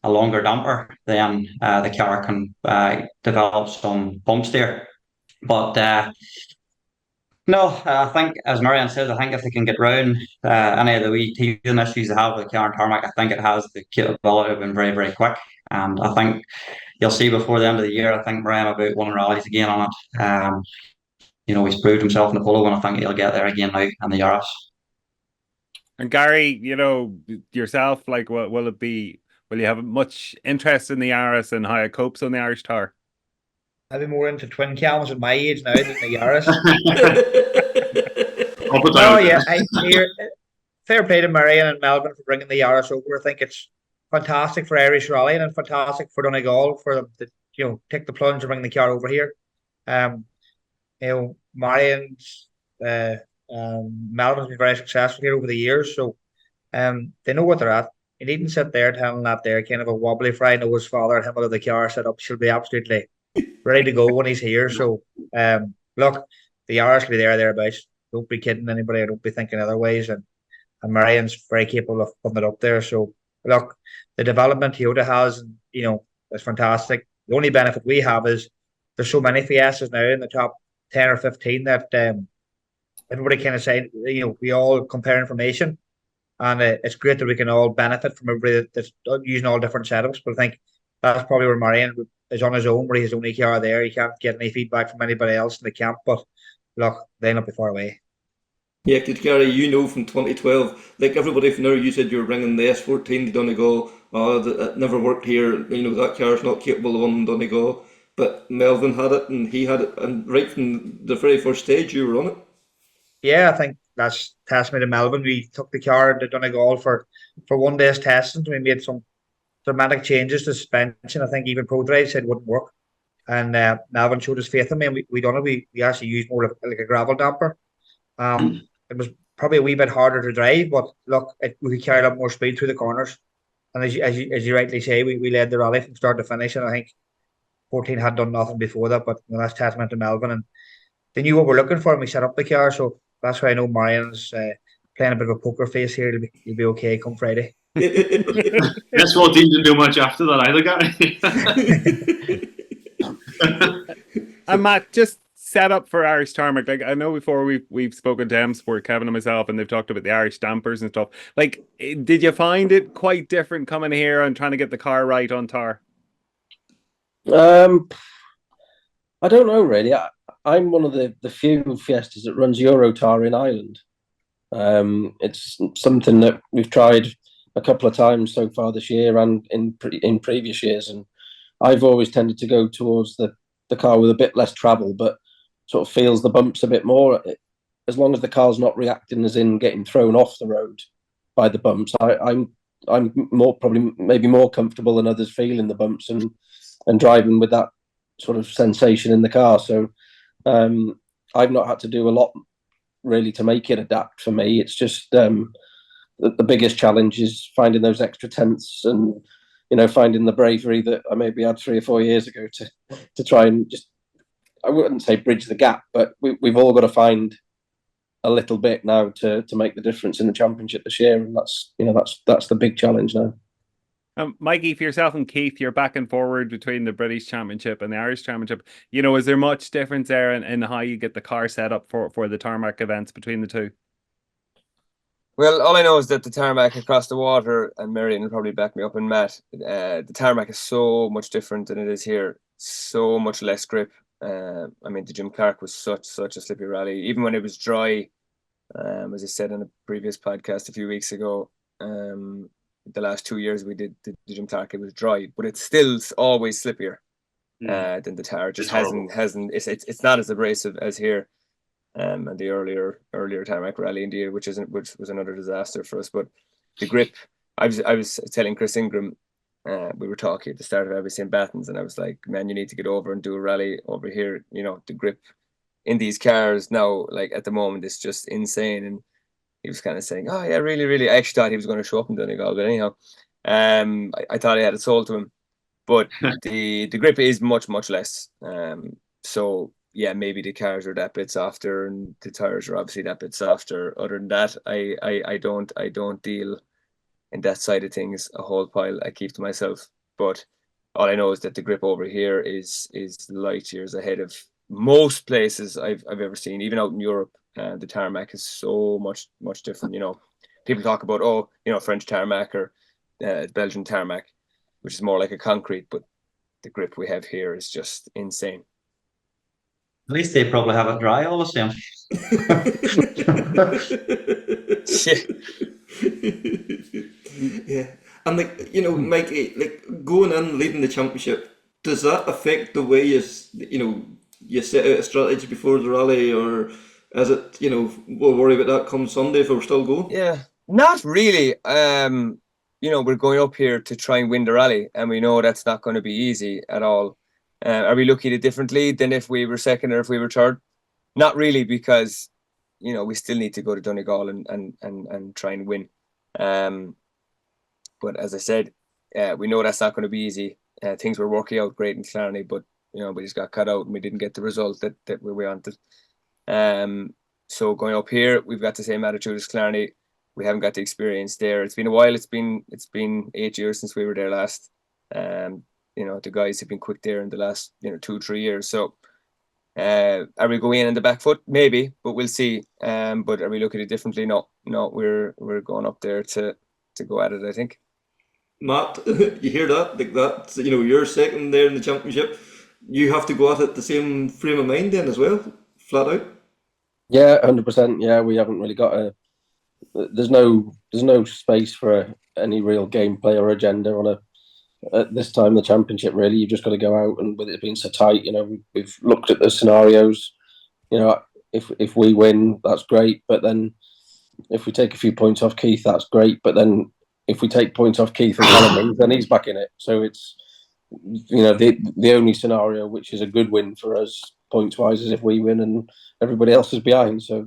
a longer damper, then the car can develop some bump steer. But No, I think, as Meirion says, I think if they can get round any of the wee teething issues they have with the car and tarmac, I think it has the capability of being very, very quick. And I think you'll see before the end of the year, I think Meirion will be winning rallies again on it. He's proved himself in the polo, and I think he'll get there again now in the Yaris. And Gary, yourself, like, will it be? Will you have much interest in the Yaris and how it copes on the Irish Tour? I'd be more into twin cams at my age now than the Yaris. No, yeah, I hear fair play to Meirion and Melbourne for bringing the Yaris over. I think it's fantastic for Irish rallying and fantastic for Donegal for them to take the plunge and bring the car over here. Meirion's Melbourne's been very successful here over the years, so they know what they're at. You needn't sit there telling that they're kind of a wobbly fry. I know his father and him out of the car set up. She'll be absolutely ready to go when he's here. So look, the Irish will be thereabouts. Don't be kidding anybody. I don't be thinking otherwise. And Marion's very capable of putting it up there. So look, the development Toyota has, is fantastic. The only benefit we have is there's so many Fiestas now in the top 10 or 15 that everybody kind of saying, we all compare information. And it's great that we can all benefit from everybody that's using all different setups. But I think that's probably where Meirion is on his own, where he's only car there. He can't get any feedback from anybody else in the camp. But look, they'll not be far away. Yeah, because Gary, from 2012, like everybody from there, you said you were bringing the S14 to Donegal. It never worked here. That car's not capable of winning Donegal. But Melvin had it, and he had it, and right from the very first stage, you were on it. Yeah, I think that's testament to Melvin. We took the car to Donegal for one day's testing. We made some dramatic changes to suspension. I think even ProDrive said wouldn't work. And Melvin showed his faith in me, and we done it. We actually used more like a gravel damper. It was probably a wee bit harder to drive, but look, we could carry a lot more speed through the corners. And as you rightly say, we led the rally from start to finish. And I think 14 had done nothing before that, but that's testament to Melvin. And they knew what we're looking for, and we set up the car. So that's why I know Meirion's playing a bit of a poker face here. He'll be okay come Friday. S14 didn't do much after that either, Gary. And Matt, just set up for Irish tarmac. Like, I know before we've spoken to M Sport, Kevin and myself, and they've talked about the Irish dampers and stuff. Like, did you find it quite different coming here and trying to get the car right on tar? I don't know really. I'm one of the few Fiestas that runs Eurotar in Ireland. It's something that we've tried a couple of times so far this year and in previous years, and I've always tended to go towards the car with a bit less travel, but sort of feels the bumps a bit more. As long as the car's not reacting as in getting thrown off the road by the bumps, I'm maybe more comfortable than others feeling the bumps and driving with that sort of sensation in the car. So I've not had to do a lot really to make it adapt for me. It's just the biggest challenge is finding those extra tenths and finding the bravery that I maybe had 3 or 4 years ago to try and just, I wouldn't say bridge the gap, but we've all got to find a little bit now to make the difference in the championship this year, and that's the big challenge now. Mikie, for yourself and Keith, you're back and forward between the British Championship and the Irish Championship. Is there much difference there in how you get the car set up for the tarmac events between the two? Well, all I know is that the tarmac across the water, and Meirion will probably back me up, and Matt, the tarmac is so much different than it is here. So much less grip. The Jim Clerk was such a slippy rally. Even when it was dry, as I said in a previous podcast a few weeks ago, the last 2 years we did the Jim Clerk, it was dry, but it's still always slippier than the tar. It just hasn't. It's not as abrasive as here. And the earlier tarmac rally indeed, which was another disaster for us. But the grip, I was telling Chris Ingram, we were talking at the start of every St. Battens, and I was like, man, you need to get over and do a rally over here. The grip in these cars now, like at the moment, is just insane. And he was kind of saying, oh yeah, really, really. I actually thought he was going to show up in Donegal, but anyhow, I thought I had it sold to him. But the grip is much, much less. So yeah, maybe the cars are that bit softer and the tires are obviously that bit softer. Other than that, I don't deal in that side of things a whole pile. I keep to myself. But all I know is that the grip over here is light years ahead of most places I've ever seen, even out in Europe, the tarmac is so much different. You know, people talk about, oh, you know, French tarmac or Belgian tarmac, which is more like a concrete, but the grip we have here is just insane. At least they probably have it dry all the same. Yeah, and like, you know, Mikey, like going in leading the championship, does that affect the way you set out a strategy before the rally, or is it, you know, we'll worry about that come Sunday if we're still going? Yeah, not really. You know, we're going up here to try and win the rally, and we know that's not going to be easy at all. Are we looking at it differently than if we were second or if we were third? Not really, because you know we still need to go to Donegal and try and win. But as I said, we know that's not going to be easy. Things were working out great in Clarny, but you know we just got cut out and we didn't get the result that we wanted. So going up here, we've got the same attitude as Clarny. We haven't got the experience there. It's been a while. It's been 8 years since we were there last. You know, the guys have been quick there in the last 2-3 years. So are we going in the back foot? Maybe, but we'll see. But are we looking at it differently? No, we're going up there to go at it, I think. Matt, you hear that? Like that, you know, you're second there in the championship. You have to go at it the same frame of mind then as well, flat out. Yeah, 100%. Yeah, we haven't really got there's no space for any real gameplay or agenda on at this time in the championship. Really, you've just got to go out, and with it being so tight, you know, we've looked at the scenarios. You know, if we win, that's great. But then if we take a few points off Keith, that's great. But then if we take points off Keith and Callum wins, then he's back in it. So it's, you know, the only scenario which is a good win for us points wise is if we win and everybody else is behind. So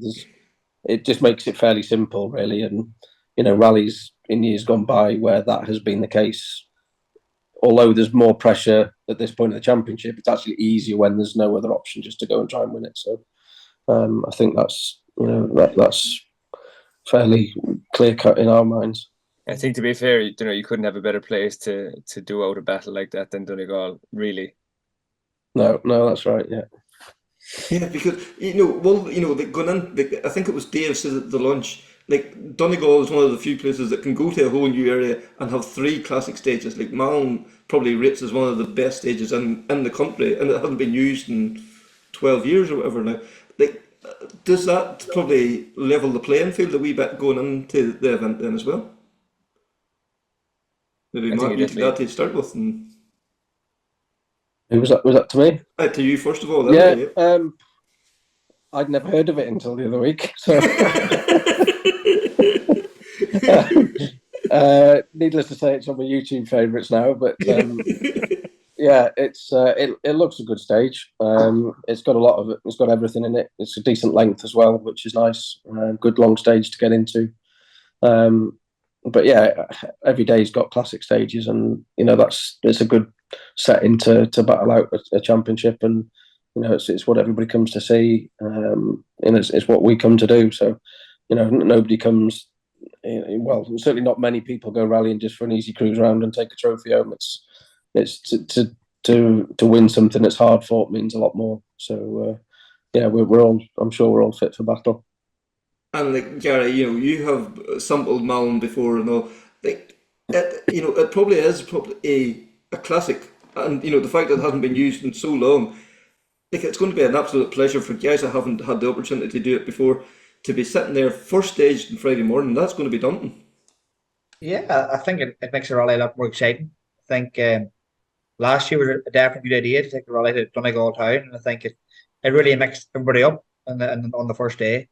it just makes it fairly simple, really. And you know, rallies in years gone by where that has been the case, although there's more pressure at this point of the championship, it's actually easier when there's no other option just to go and try and win it. So I think that's, you know, that's fairly clear cut in our minds. I think, to be fair, you know, you couldn't have a better place to do out a battle like that than Donegal, really. No, that's right. Yeah. Yeah, because like going in, like, I think it was Dave said at the lunch, like Donegal is one of the few places that can go to a whole new area and have 3 classic stages. Like Malin probably rates as one of the best stages in the country, and it hasn't been used in 12 years or whatever now. Like, does that probably level the playing field a wee bit going into the event then as well? Maybe Matt, you take that to start with. And Who was that? Was that to me? To you first of all. Yeah. I'd never heard of it until the other week. So, needless to say, it's on my YouTube favourites now. But yeah, it looks a good stage. It's got a lot of it. It's got everything in it. It's a decent length as well, which is nice. Good long stage to get into. But yeah, every day's got classic stages, and you know it's a good setting to battle out a championship, and you know it's what everybody comes to see, and it's what we come to do. So you know nobody comes. Well, certainly not many people go rallying just for an easy cruise around and take a trophy home. It's to win something that's hard fought means a lot more. So yeah, we're all. I'm sure we're all fit for battle. And like Gary, you know, you have sampled Malin before and all. Like, it probably is a classic, and you know the fact that it hasn't been used in so long, like it's going to be an absolute pleasure for guys that haven't had the opportunity to do it before to be sitting there first stage on Friday morning. That's going to be daunting. Yeah, I think it makes the rally a lot more exciting. I think last year was a definitely good idea to take the rally to Donegal Town, and I think it really mixed everybody up on the first day.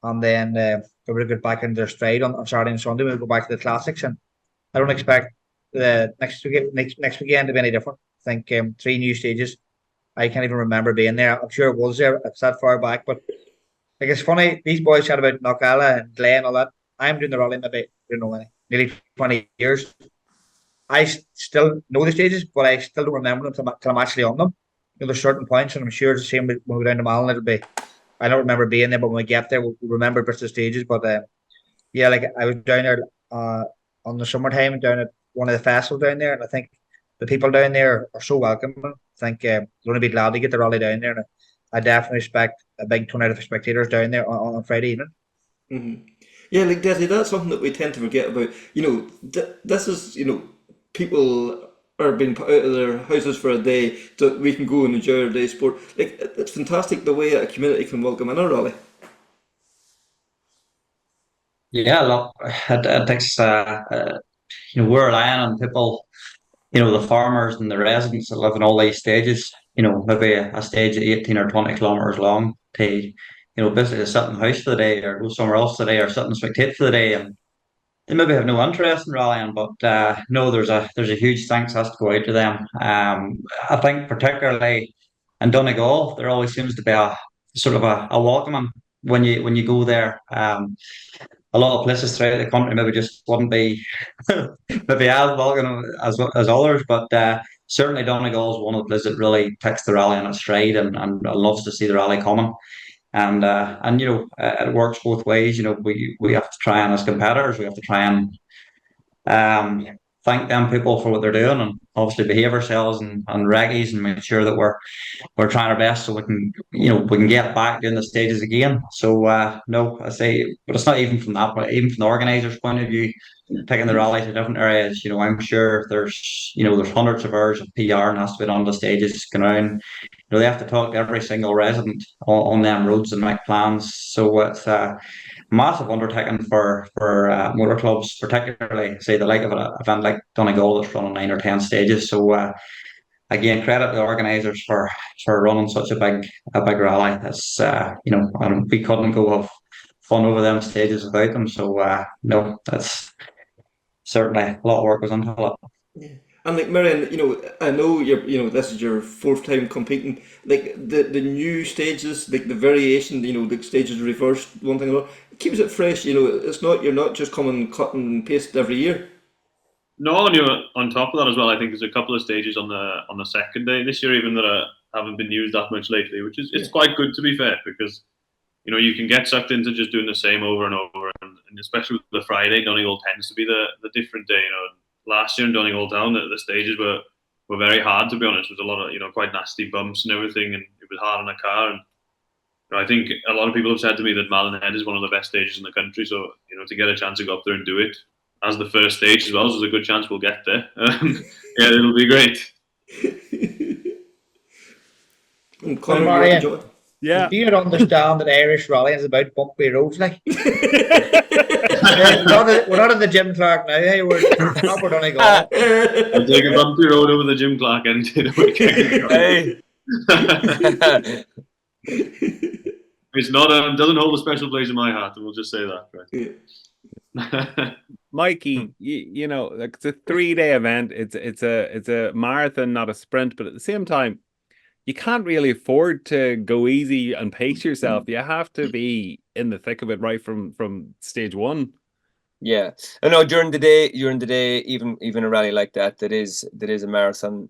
And then they will get back into their stride on Saturday and Sunday. We'll go back to the classics, and I don't expect the next weekend to be any different. I think 3 new stages. I can't even remember being there. I'm sure it was there. It's that far back, but like it's funny. These boys chat about Knockalla and Glen and all that. I'm doing the rally maybe nearly 20 years. I still know the stages, but I still don't remember them till I'm actually on them. You know, there's certain points, and I'm sure it's the same when we go down to Malin. It'll be. I don't remember being there, but when we get there, we'll remember Bristol stages. But yeah, like I was down there on the summertime down at one of the festivals down there, and I think the people down there are so welcoming. I think they're going to be glad to get the rally down there. And I definitely expect a big turnout of spectators down there on Friday evening. Mm-hmm. Yeah, like Desi, that's something that we tend to forget about. This is, people are being put out of their houses for a day so we can go and enjoy our day sport. Like, it's fantastic the way a community can welcome in a rally. Yeah, look, it takes we're relying on people, the farmers and the residents that live in all these stages. Maybe a stage of 18 or 20 kilometers long to, basically sit in the house for the day or go somewhere else today or sit and spectate for the day, and they maybe have no interest in rallying, but no, there's a huge thanks has to go out to them. I think particularly in Donegal, there always seems to be a sort of a welcoming when you go there. A lot of places throughout the country maybe just wouldn't be maybe as welcome as others, but certainly Donegal is one of the places that really takes the rally in its stride and loves to see the rally coming. And it works both ways. We have to try and, as competitors, we have to try and thank them people for what they're doing, and obviously behave ourselves and reggies and make sure that we're trying our best so we can get back doing the stages again. So no, I say, but it's not even from that point, even from the organisers' point of view, taking the rally to different areas. I'm sure there's hundreds of hours of PR and has to be done on the stages going around. They have to talk to every single resident on them roads and make plans. So it's a massive undertaking for motor clubs, particularly say the like of an event like Donegal that's running 9 or 10 stages. So again, credit to the organisers for running such a big rally. It's and we couldn't go have fun over them stages without them. So no, that's certainly a lot of work goes into it. Yeah. And like Meirion, I know this is your fourth time competing. Like the new stages, like the variation, the stages reversed, one thing or another, it keeps it fresh. It's not you're not just coming cut and paste every year. No, and you're on top of that as well. I think there's a couple of stages on the second day this year, even that haven't been used that much lately, which is it's quite good to be fair, because you can get sucked into just doing the same over and over, and especially with the Friday, Donegal tends to be the different day. Last year in Donegal Town, the stages were very hard, to be honest. There was a lot of quite nasty bumps and everything, and it was hard on a car. And I think a lot of people have said to me that Malin Head is one of the best stages in the country. So to get a chance to go up there and do it as the first stage as well, so there's a good chance we'll get there. Yeah, it'll be great. And Conor, yeah. Do you understand that Irish rally is about bumpy roads? Like we're not in the Jim Clerk now. Hey, we're proper Donegal. I'll take a bumpy road over the Jim Clerk end of the weekend. Hey. It's not doesn't hold a special place in my heart, and we'll just say that. Right? Mikie, like it's a 3-day event. It's a marathon, not a sprint. But at the same time, you can't really afford to go easy and pace yourself. You have to be in the thick of it right from stage one. Yeah, I know during the day, even a rally like that is a marathon.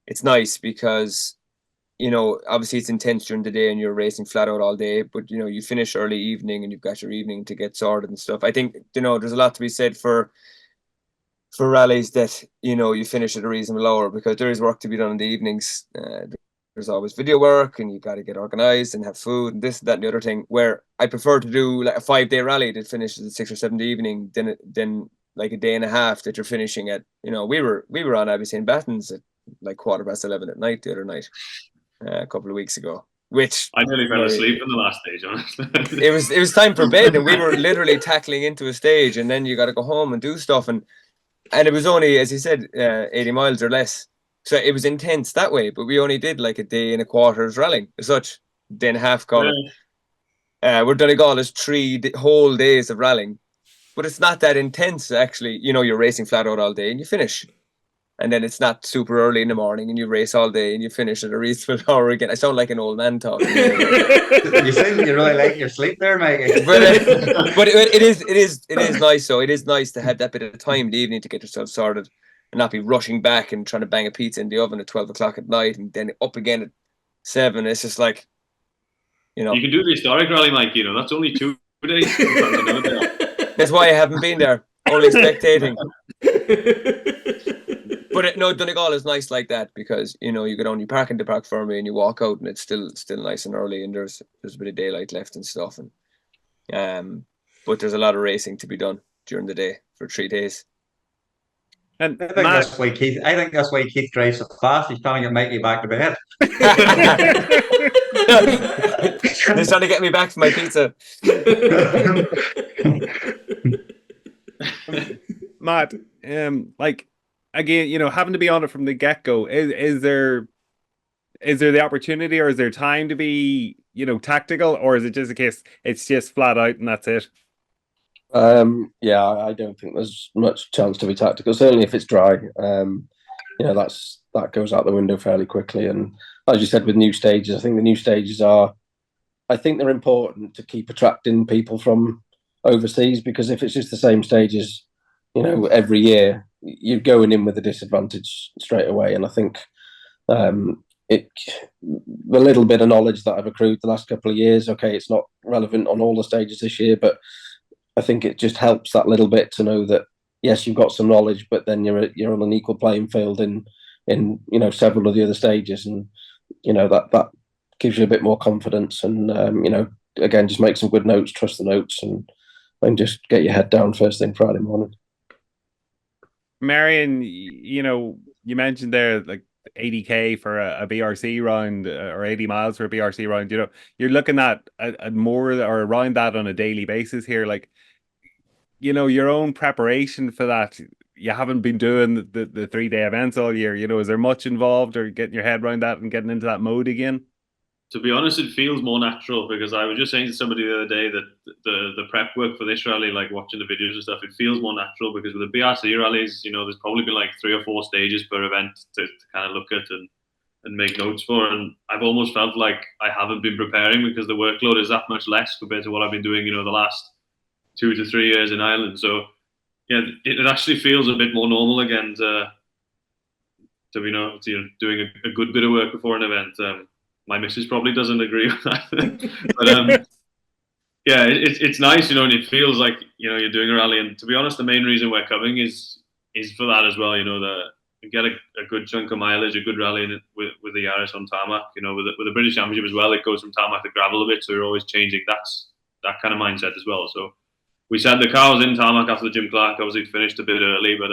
It's nice because obviously it's intense during the day and you're racing flat out all day, but you finish early evening and you've got your evening to get sorted and stuff. I think there's a lot to be said for rallies that you finish at a reasonable hour, because there is work to be done in the evenings. There's always video work and you got to get organized and have food and this, that, and the other thing. Where I prefer to do like a 5-day rally that finishes at 6 or 7 in the evening than like a day and a half that you're finishing at. We were on Abbey St. Battens at like 11:15 at night the other night, a couple of weeks ago. Which I nearly fell asleep in the last stage, honestly. It was time for bed, and we were literally tackling into a stage, and then you got to go home and do stuff, and it was only, as you said, 80 miles or less. So it was intense that way, but we only did like a day and a quarter's rallying as such, day and a half call it. We're Donegal is 3 whole days of rallying, but it's not that intense actually. You're racing flat out all day and you finish, and then it's not super early in the morning and you race all day and you finish at a reasonable hour again. I sound like an old man talking. You sound you really like your sleep there, Mikie. But it is nice. So it is nice to have that bit of time in the evening to get yourself sorted and not be rushing back and trying to bang a pizza in the oven at 12 o'clock at night and then up again at 7. It's just like, You can do the historic rally, Mike. That's only 2 days. That's why I haven't been there. Only spectating. But no, Donegal is nice like that because you go down, you park in the park for me, and you walk out, and it's still nice and early, and there's a bit of daylight left and stuff, and but there's a lot of racing to be done during the day for 3 days. And I think Matt, that's why Keith drives so fast. He's trying to get Mikey back to bed. He's trying to get me back for my pizza. Matt, like again, having to be on it from the get-go, is there the opportunity, or is there time to be, tactical, or is it just a case it's just flat out and that's it? Yeah, I don't think there's much chance to be tactical. Certainly, if it's dry, that goes out the window fairly quickly. And as you said, with new stages, I think the new stages they're important to keep attracting people from overseas, because if it's just the same stages, every year, you're going in with a disadvantage straight away. And I think the little bit of knowledge that I've accrued the last couple of years, okay, it's not relevant on all the stages this year, but I think it just helps that little bit to know that yes, you've got some knowledge, but then you're on an equal playing field in several of the other stages, and that gives you a bit more confidence, and again, just make some good notes, trust the notes, and just get your head down first thing Friday morning. Meirion, you mentioned there like 80k for a BRC round, or 80 miles for a BRC round. You're looking at more or around that on a daily basis here. Like, your own preparation for that. You haven't been doing the 3-day events all year. Is there much involved, or getting your head around that and getting into that mode again? To be honest, it feels more natural, because I was just saying to somebody the other day that the prep work for this rally, like watching the videos and stuff, it feels more natural, because with the BRC rallies, there's probably been like 3 or 4 stages per event to kind of look at and make notes for. And I've almost felt like I haven't been preparing, because the workload is that much less compared to what I've been doing, the last 2 to 3 years in Ireland. So yeah, it actually feels a bit more normal again to doing a good bit of work before an event. My missus probably doesn't agree with that, but yeah, it's nice, and it feels like you're doing a rally. And to be honest, the main reason we're coming is for that as well. Get a good chunk of mileage, a good rally with the Yaris on tarmac. With the British Championship as well, it goes from tarmac to gravel a bit, so we're always changing that kind of mindset as well. So we said the car was in tarmac after the Jim Clark. Obviously, it finished a bit early, but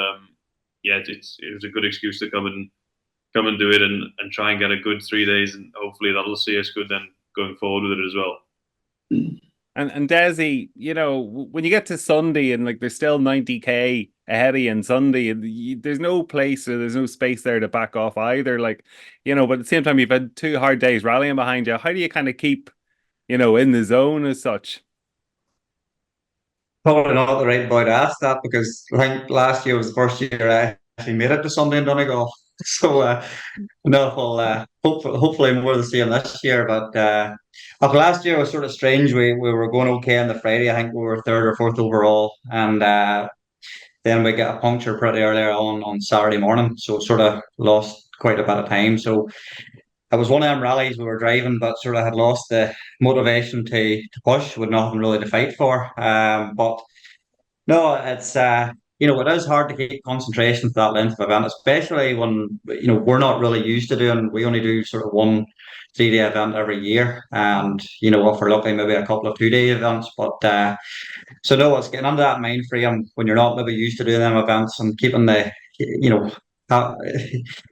yeah, it was a good excuse to come and do it and try and get a good 3 days, and hopefully that'll see us good then going forward with it as well. And Desi, when you get to Sunday and like there's still 90k ahead of you on Sunday, and there's no place or there's no space there to back off either. Like, but at the same time, you've had 2 hard days rallying behind you. How do you kind of keep, in the zone as such? Probably not the right boy to ask that, because I think last year was the first year I actually made it to Sunday in Donegal. So no, hopefully more the same this year. But last year was sort of strange. We were going okay on the Friday. I think we were 3rd or 4th overall, and then we got a puncture pretty earlier on Saturday morning, so it sort of lost quite a bit of time. So it was one of them rallies we were driving, but sort of had lost the motivation to push, with nothing really to fight for. But no, it's it is hard to keep concentration for that length of event, especially when we're not really used to doing. We only do sort of 1 3-day event every year, and if we're lucky, maybe a couple of 2-day events. But so no, it's getting under that mind frame when you're not maybe used to doing them events, and keeping the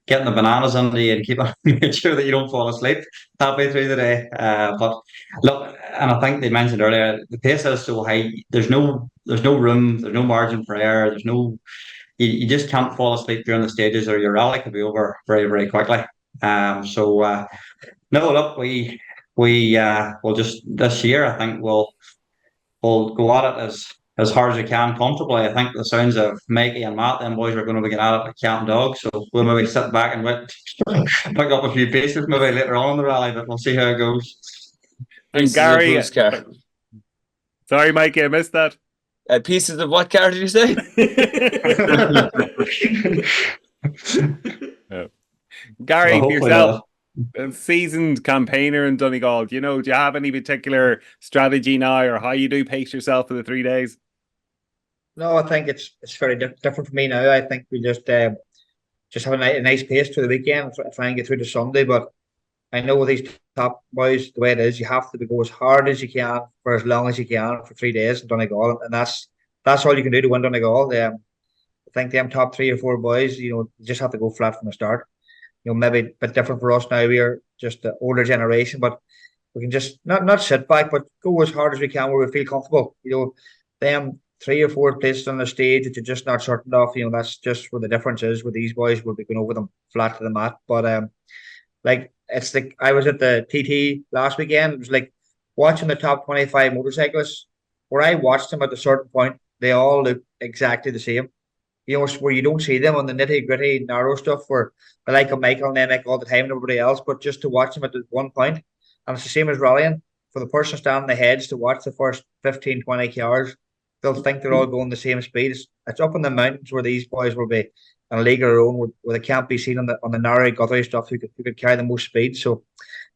getting the bananas under you, and making sure that you don't fall asleep halfway through the day. But look, and I think they mentioned earlier, the pace is so high. There's no room. There's no margin for error. There's no. You just can't fall asleep during the stages, or your rally could be over very, very quickly. So no, look, we'll just this year, I think we'll go at it as hard as we can comfortably. I think the sounds of Mikie and Matt, them boys, are going to be getting at it like cat and dog. So we'll maybe sit back and pick up a few pieces maybe later on in the rally, but we'll see how it goes. And Gary, sorry, Mikie, I missed that. Pieces of what car did you say? Gary, yourself, a seasoned campaigner in Donegal, do you have any particular strategy now, or how you do pace yourself for the 3 days? No, I think it's very different for me now. I think we just just have a nice pace through the weekend and try and get through to Sunday. But I know with these top boys, the way it is, you have to go as hard as you can for as long as you can for 3 days in Donegal, and that's all you can do to win Donegal. I think them top 3 or 4 boys, you just have to go flat from the start. Maybe a bit different for us now. We're just the older generation, but we can just not sit back, but go as hard as we can where we feel comfortable. Them 3 or 4 places on the stage that you're just not certain of. That's just where the difference is. With these boys, we'll be going over them flat to the mat. But it's like I was at the TT last weekend. It was like watching the top 25 motorcyclists. Where I watched them at a certain point, they all look exactly the same. Where you don't see them on the nitty gritty narrow stuff where I like a Michael and Emic all the time and everybody else, but just to watch them at one point. And it's the same as rallying. For the person standing on the heads to watch the first 15, 20 cars, they'll think they're all going the same speed. It's up in the mountains where these boys will be in a league of their own where they can't be seen on the narrow guthery stuff who could carry the most speed. So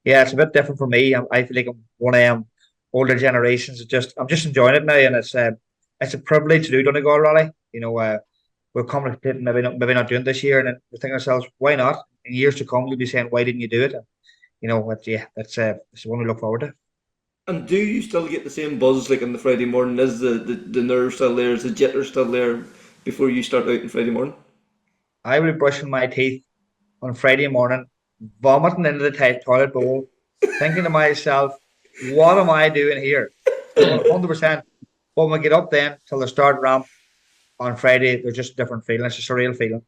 yeah, it's a bit different for me. I feel like I'm one of them older generations. I'm just enjoying it now, and it's a privilege to do Donegal Rally. We're contemplating maybe not doing it this year, and then we're thinking ourselves, why not? In years to come, we'll be saying, why didn't you do it? That's one we look forward to. And do you still get the same buzz like on the Friday morning? Is the nerve still there? Is the jitter still there before you start out on Friday morning? I would be brushing my teeth on Friday morning, vomiting into the toilet bowl, thinking to myself, what am I doing here? 100%. But when we get up then till the start ramp on Friday, there's just a different feeling. It's just a real feeling.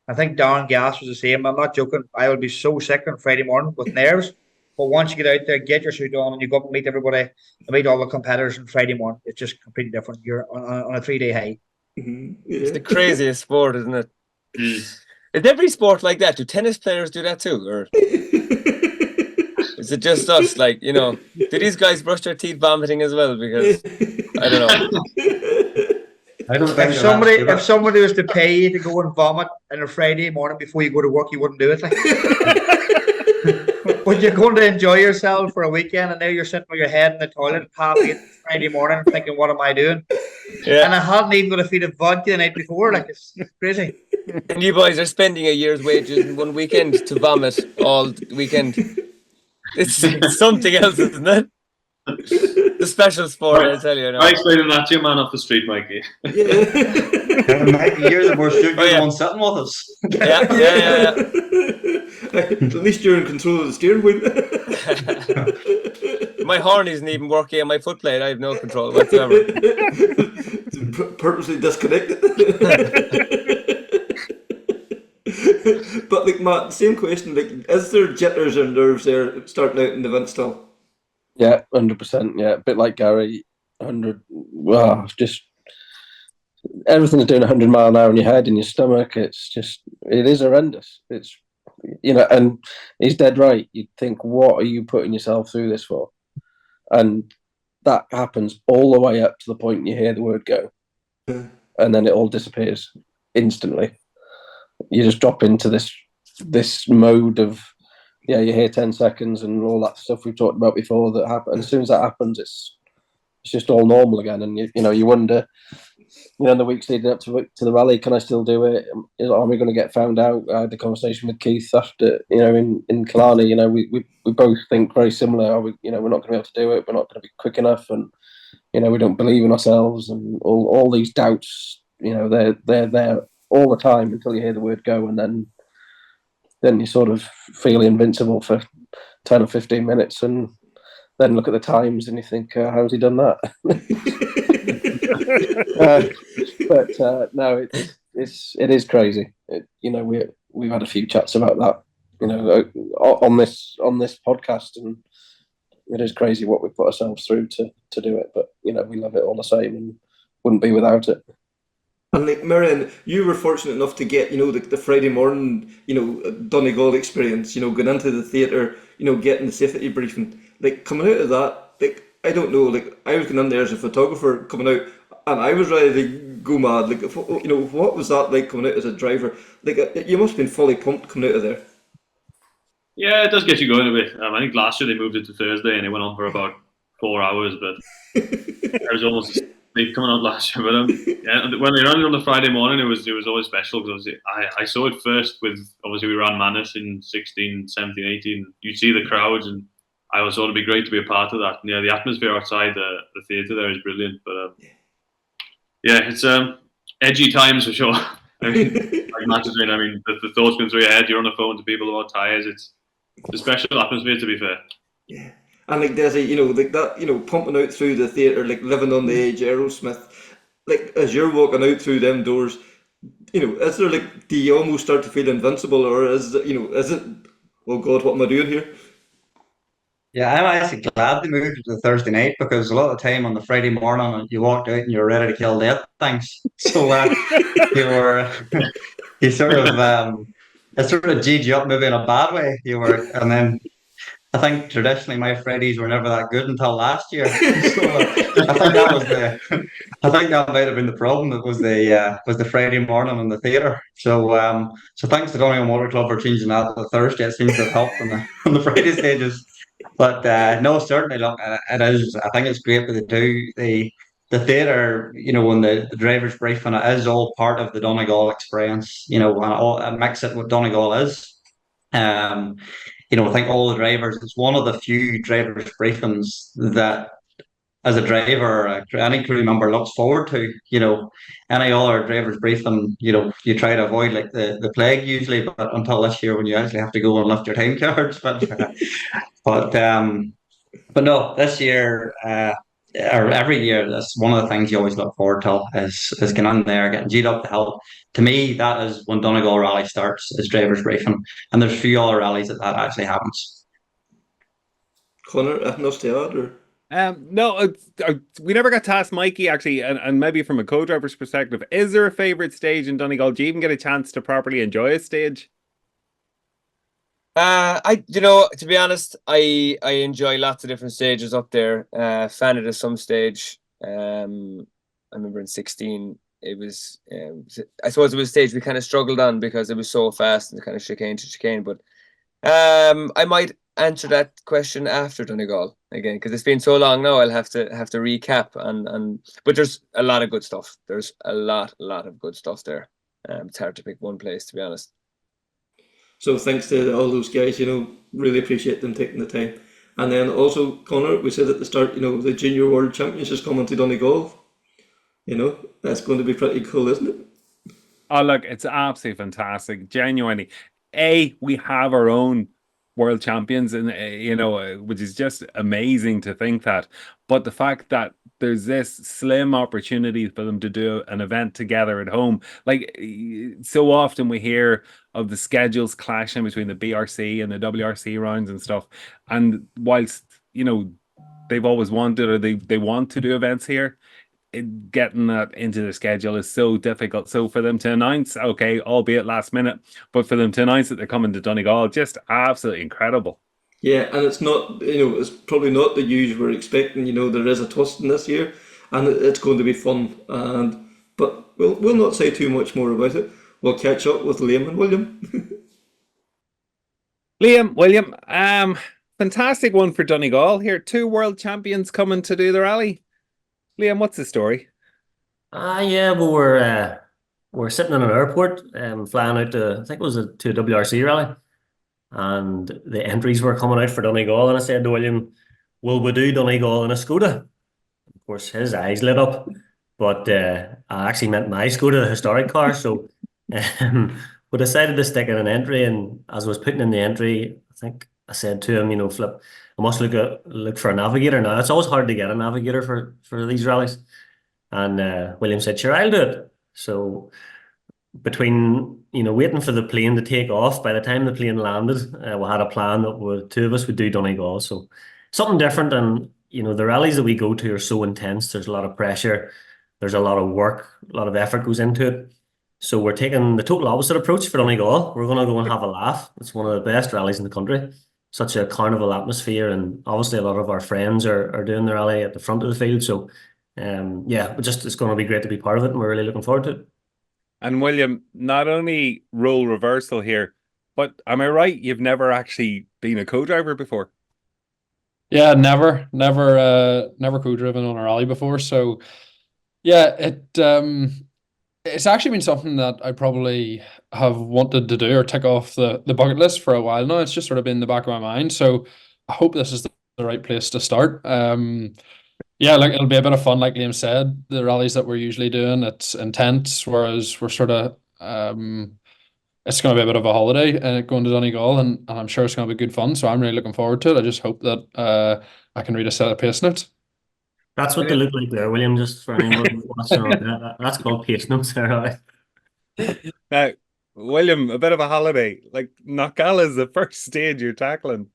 I think Darren Gass was the same. I'm not joking. I would be so sick on Friday morning with nerves. But once you get out there, get your suit on, and you go up and meet everybody, and meet all the competitors on Friday morning, it's just completely different. You're on a 3-day high. Mm-hmm. Yeah. It's the craziest sport, isn't it? Is every sport like that? Do tennis players do that too? Or is it just us? Do these guys brush their teeth vomiting as well? Because I don't know. I don't think if somebody was to pay you to go and vomit on a Friday morning before you go to work, you wouldn't do it. But you're going to enjoy yourself for a weekend, and now you're sitting with your head in the toilet Friday morning thinking, what am I doing? Yeah. And I hadn't even got a feed of vodka the night before. It's crazy. And you boys are spending a year's wages in one weekend to vomit all weekend. It's something else, isn't it? The special sport, I tell you. I explained that to your man off the street, Mikey. Mikey, you're the more student, you're the one sitting with us. Yeah. At least you're in control of the steering wheel. My horn isn't even working on my foot plate. I have no control whatsoever. Purposely disconnected. But Matt, same question. Is there jitters or nerves there starting out in the event still? Yeah, 100%. Yeah, a bit like Gary, 100. Wow, just everything's doing 100 mile an hour in your head, in your stomach. It is horrendous. It's and he's dead right. You'd think, what are you putting yourself through this for? And that happens all the way up to the point you hear the word go, and then it all disappears instantly. You just drop into this mode of. Yeah, you hear 10 seconds and all that stuff we've talked about before that happen. And as soon as that happens, it's just all normal again. And you wonder, in the weeks leading up to the rally, can I still do it? Are we going to get found out? I had the conversation with Keith after, in Killarney. We both think very similar. Are we, we're not going to be able to do it. We're not going to be quick enough, and we don't believe in ourselves, and all these doubts. They're there all the time until you hear the word go, and then you sort of feel invincible for 10 or 15 minutes, and then look at the times and you think, how's he done that? No, it is crazy. We've had a few chats about that, on this podcast, and it is crazy what we put ourselves through to do it. But we love it all the same, and wouldn't be without it. And Meirion, you were fortunate enough to get, the Friday morning, Donegal experience, going into the theatre, getting the safety briefing. Coming out of that, I don't know, I was going in there as a photographer coming out, and I was ready to go mad. What was that like coming out as a driver? You must have been fully pumped coming out of there. Yeah, it does get you going a bit. I think last year they moved it to Thursday and it went on for about 4 hours, but it was almost late coming out last year, but yeah, when we ran it on the Friday morning, it was always special because I saw it first with, obviously we ran Manus in 16, 17, 18. You see the crowds, and I was thought it'd be great to be a part of that. And, yeah, the atmosphere outside the theatre there is brilliant. But yeah, it's edgy times for sure. I mean, like matches, I mean, the thoughts going through your head. You're on the phone to people about tyres. It's a special atmosphere, to be fair. Yeah. And like Desi, you know, like that, you know, pumping out through the theatre, like Living on the Edge, Aerosmith, like as you're walking out through them doors, you know, is there like, do you almost start to feel invincible, or is it, you know, is it, oh God, what am I doing here? Yeah, I'm actually glad they moved to the Thursday night because a lot of the time on the Friday morning you walked out and you were ready to kill death. Thanks. So you were you sort of it sort of G'd you up maybe in a bad way. You were, and then I think traditionally my Fridays were never that good until last year. So I think that was I think that might have been the problem. It was the Friday morning in the theatre. So thanks to Donegal Motor Club for changing that to the Thursday. It seems to have helped on the Friday stages. But no, certainly, look, it is. I think it's great that they do the theatre. You know, when the drivers briefing, it is all part of the Donegal experience. You know, and it makes it what Donegal is. Um, you know, I think all the drivers. It's one of the few drivers briefings that, as a driver, any crew member looks forward to. You know, any other drivers briefing, you know, you try to avoid like the plague usually, but until this year when you actually have to go and lift your time cards, but but no, this year or every year, that's one of the things you always look forward to is getting in there, getting G'd up the hill. To me, that is when Donegal Rally starts, is drivers briefing, and there's a few other rallies that actually happens. Connor, enough to add, or? No, we never got to ask Mikie actually, and maybe from a co-driver's perspective, is there a favourite stage in Donegal? Do you even get a chance to properly enjoy a stage? To be honest, I enjoy lots of different stages up there. Fan at some stage. I remember in 16, it was. I suppose it was a stage we kind of struggled on because it was so fast and kind of chicane to chicane. But I might answer that question after Donegal again because it's been so long now. I'll have to recap but there's a lot of good stuff. There's a lot of good stuff there. It's hard to pick one place, to be honest. So thanks to all those guys, you know, really appreciate them taking the time. And then also, Connor, we said at the start, you know, the Junior World Champions is coming to Donegal. You know, that's going to be pretty cool, isn't it? Oh, look, it's absolutely fantastic. Genuinely. We have our own world champions, and you know, which is just amazing to think that. But the fact that there's this slim opportunity for them to do an event together at home, like so often we hear of the schedules clashing between the BRC and the WRC rounds and stuff. And whilst, you know, they've always wanted, or they want to do events here, getting that into the schedule is so difficult. So for them to announce, okay, albeit last minute, but for them to announce that they're coming to Donegal, just absolutely incredible. Yeah, and it's not, you know, it's probably not the huge we're expecting. You know, there is a twist in this year, and it's going to be fun. But we'll not say too much more about it. We'll catch up with Liam and William. William, fantastic one for Donegal here. 2 world champions coming to do the rally. Liam, what's the story? Yeah, we're sitting in an airport, flying out to, I think it was to a WRC rally, and the entries were coming out for Donegal, and I said to William, "Will we do Donegal in a Skoda?" Of course, his eyes lit up, but I actually meant my Skoda, the historic car. So we decided to stick in an entry, and as I was putting in the entry, I think I said to him, you know, Flip, I must look for a navigator now. It's always hard to get a navigator for these rallies. And William said, "Sure, I'll do it." So between, you know, waiting for the plane to take off, by the time the plane landed, we had a plan that 2 of us would do Donegal. So something different. And, you know, the rallies that we go to are so intense. There's a lot of pressure. There's a lot of work. A lot of effort goes into it. So we're taking the total opposite approach for Donegal. We're going to go and have a laugh. It's one of the best rallies in the country. Such a carnival atmosphere, and obviously a lot of our friends are doing the rally at the front of the field. So yeah, it's going to be great to be part of it, and we're really looking forward to it. And William, not only role reversal here, but am I right? You've never actually been a co-driver before? Yeah, never co-driven on a rally before. So Yeah, it's actually been something that I probably have wanted to do or tick off the bucket list for a while now. It's just sort of been in the back of my mind. So I hope this is the right place to start. Yeah, like it'll be a bit of fun, like Liam said. The rallies that we're usually doing, it's intense, whereas we're sort of it's going to be a bit of a holiday going to Donegal, and I'm sure it's going to be good fun. So I'm really looking forward to it. I just hope that I can read a set of pace notes. That's what they look like there, William. Just for anyone watching on that's called pace notes there. Right? Now, William, a bit of a holiday. Like Knockalla is the first stage you're tackling.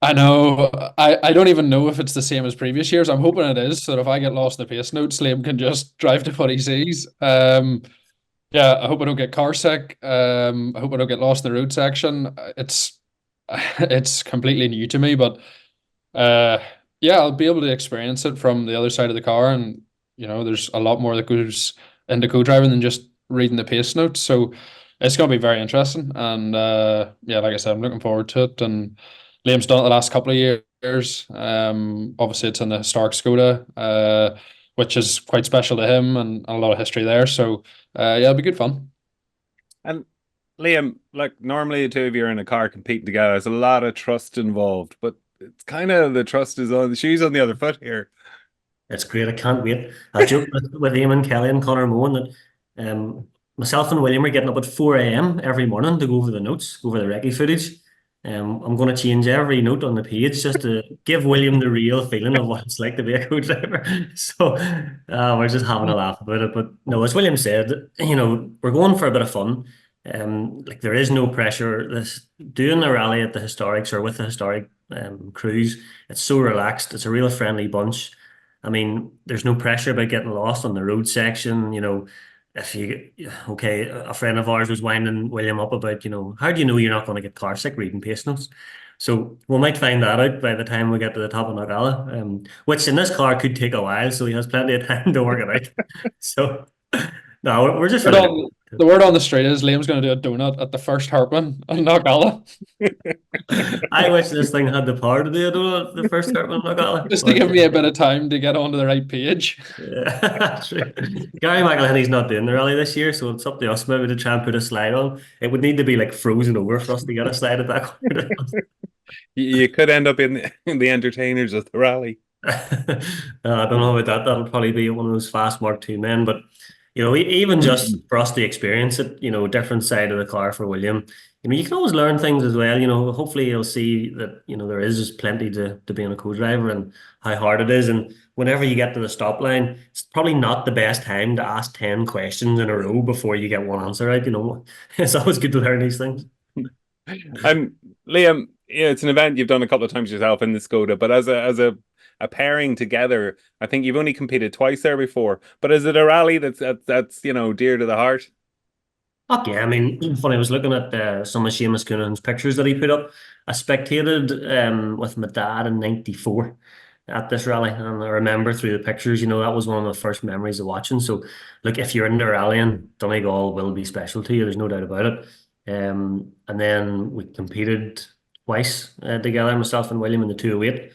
I know. I don't even know if it's the same as previous years. I'm hoping it is, so that if I get lost in the pace notes, Liam can just drive to what he sees. Yeah, I hope I don't get car sick. I hope I don't get lost in the road section. It's completely new to me, but uh, yeah, I'll be able to experience it from the other side of the car, and there's a lot more that goes into co-driving than just reading the pace notes. So it's going to be very interesting, and yeah, like I said, I'm looking forward to it. And Liam's done it the last couple of years. Obviously, it's in the historic Skoda, which is quite special to him, and a lot of history there. So yeah, it'll be good fun. And Liam, like normally the two of you are in a car competing together. There's a lot of trust involved, but it's kind of the trust is on the shoes on the other foot here. It's great. I can't wait. I joked with Eamon Kelly and Connor Mohan that myself and William are getting up at 4 a.m. every morning to go over the notes, go over the recce footage. I'm going to change every note on the page just to give William the real feeling of what it's like to be a co-driver. So we're just having a laugh about it. But no, as William said, we're going for a bit of fun. Like there is no pressure. This doing a rally at the historics or with the historic crews, it's so relaxed. It's a real friendly bunch. I mean, there's no pressure about getting lost on the road section. If a friend of ours was winding William up about, how do you know you're not going to get car sick reading pace notes? So we might find that out by the time we get to the top of Knockalla, which in this car could take a while, so he has plenty of time to work it out. So no, we're just really The word on the street is Liam's going to do a donut at the first Hartman and Knockalla. I wish this thing had the power to do a donut at the first Hartman and Knockalla. Just to give me a bit of time to get onto the right page. Yeah, true. Gary McElhinney's not doing the rally this year, so it's up to us maybe to try and put a slide on. It would need to be like frozen over for us to get a slide at that corner. You could end up in the entertainers of the rally. I don't know about that. That'll probably be one of those fast Mark II men, but even just for us to experience it, different side of the car for William. You can always learn things as well. Hopefully you'll see that, there is just plenty to being a co-driver and how hard it is. And whenever you get to the stop line, it's probably not the best time to ask 10 questions in a row before you get one answer right. It's always good to learn these things. And Liam, it's an event you've done a couple of times yourself in the Skoda, but as a pairing together, I think you've only competed twice there before. But is it a rally that's dear to the heart? Fuck yeah! I mean, funny. I was looking at some of Seamus Coonan's pictures that he put up. I spectated with my dad in '94 at this rally, and I remember through the pictures. That was one of the first memories of watching. So, look, if you're into rallying, Donegal will be special to you. There's no doubt about it. And then we competed twice together, myself and William in the 208.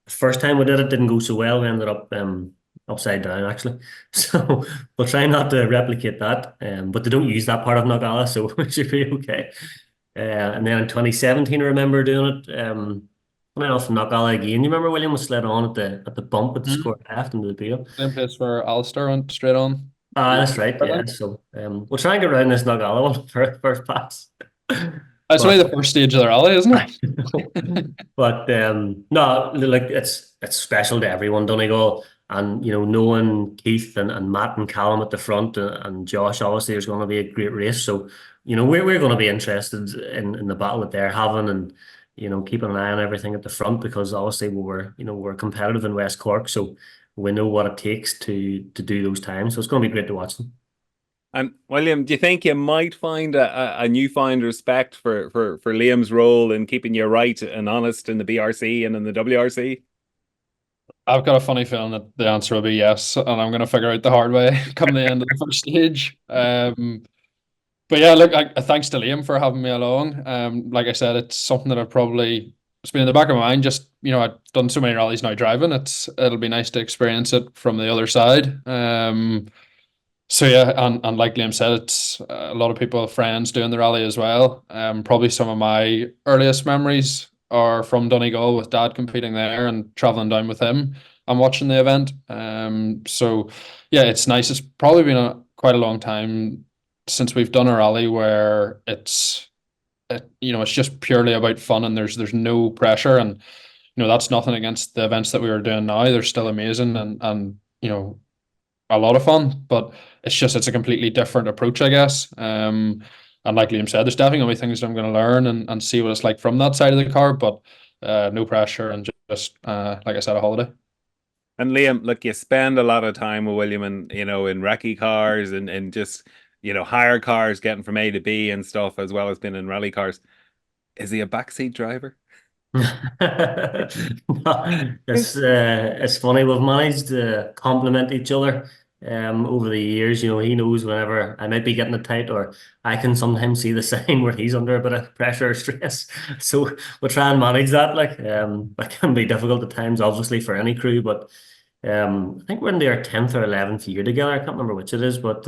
The first time we did it didn't go so well. We ended up upside down actually. So we'll try not to replicate that. But they don't use that part of Knockalla, so it should be okay. And then in 2017, I remember doing it. Funny enough, Knockalla again. You remember William was slid on at the bump at the square left into the beam. Same place where Alistair went straight on. That's right. Yeah. So we'll try and get around this Knockalla one for first pass. It's only the first stage of the rally, isn't it? But no, like it's special to everyone, Donegal. And knowing Keith and Matt and Callum at the front and Josh, obviously there's going to be a great race. So we're going to be interested in the battle that they're having, and keeping an eye on everything at the front, because obviously we're competitive in West Cork, so we know what it takes to do those times. So it's going to be great to watch them. And William, do you think you might find a newfound respect for Liam's role in keeping you right and honest in the BRC and in the WRC? I've got a funny feeling that the answer will be yes, and I'm going to figure out the hard way come the end of the first stage. But yeah, look, thanks to Liam for having me along. Like I said, it's something that I've probably it's been in the back of my mind. Just I've done so many rallies now driving. It'll be nice to experience it from the other side. So yeah, and like Liam said, it's a lot of people, friends doing the rally as well. Probably some of my earliest memories are from Donegal with Dad competing there and traveling down with him and watching the event. So yeah, it's nice. It's probably been quite a long time since we've done a rally where it's just purely about fun and there's no pressure, and that's nothing against the events that we were doing now. They're still amazing and a lot of fun, but it's a completely different approach, I guess. And like Liam said, there's definitely gonna be things that I'm gonna learn and see what it's like from that side of the car, but no pressure and just like I said, a holiday. And Liam, look, you spend a lot of time with William and in recce cars and just hire cars, getting from A to B and stuff, as well as being in rally cars. Is he a backseat driver? It's funny, we've managed to complement each other over the years. He knows whenever I might be getting it tight, or I can sometimes see the sign where he's under a bit of pressure or stress. So we try and manage that. That can be difficult at times, obviously, for any crew, but I think we're in their 10th or 11th year together. I can't remember which it is, but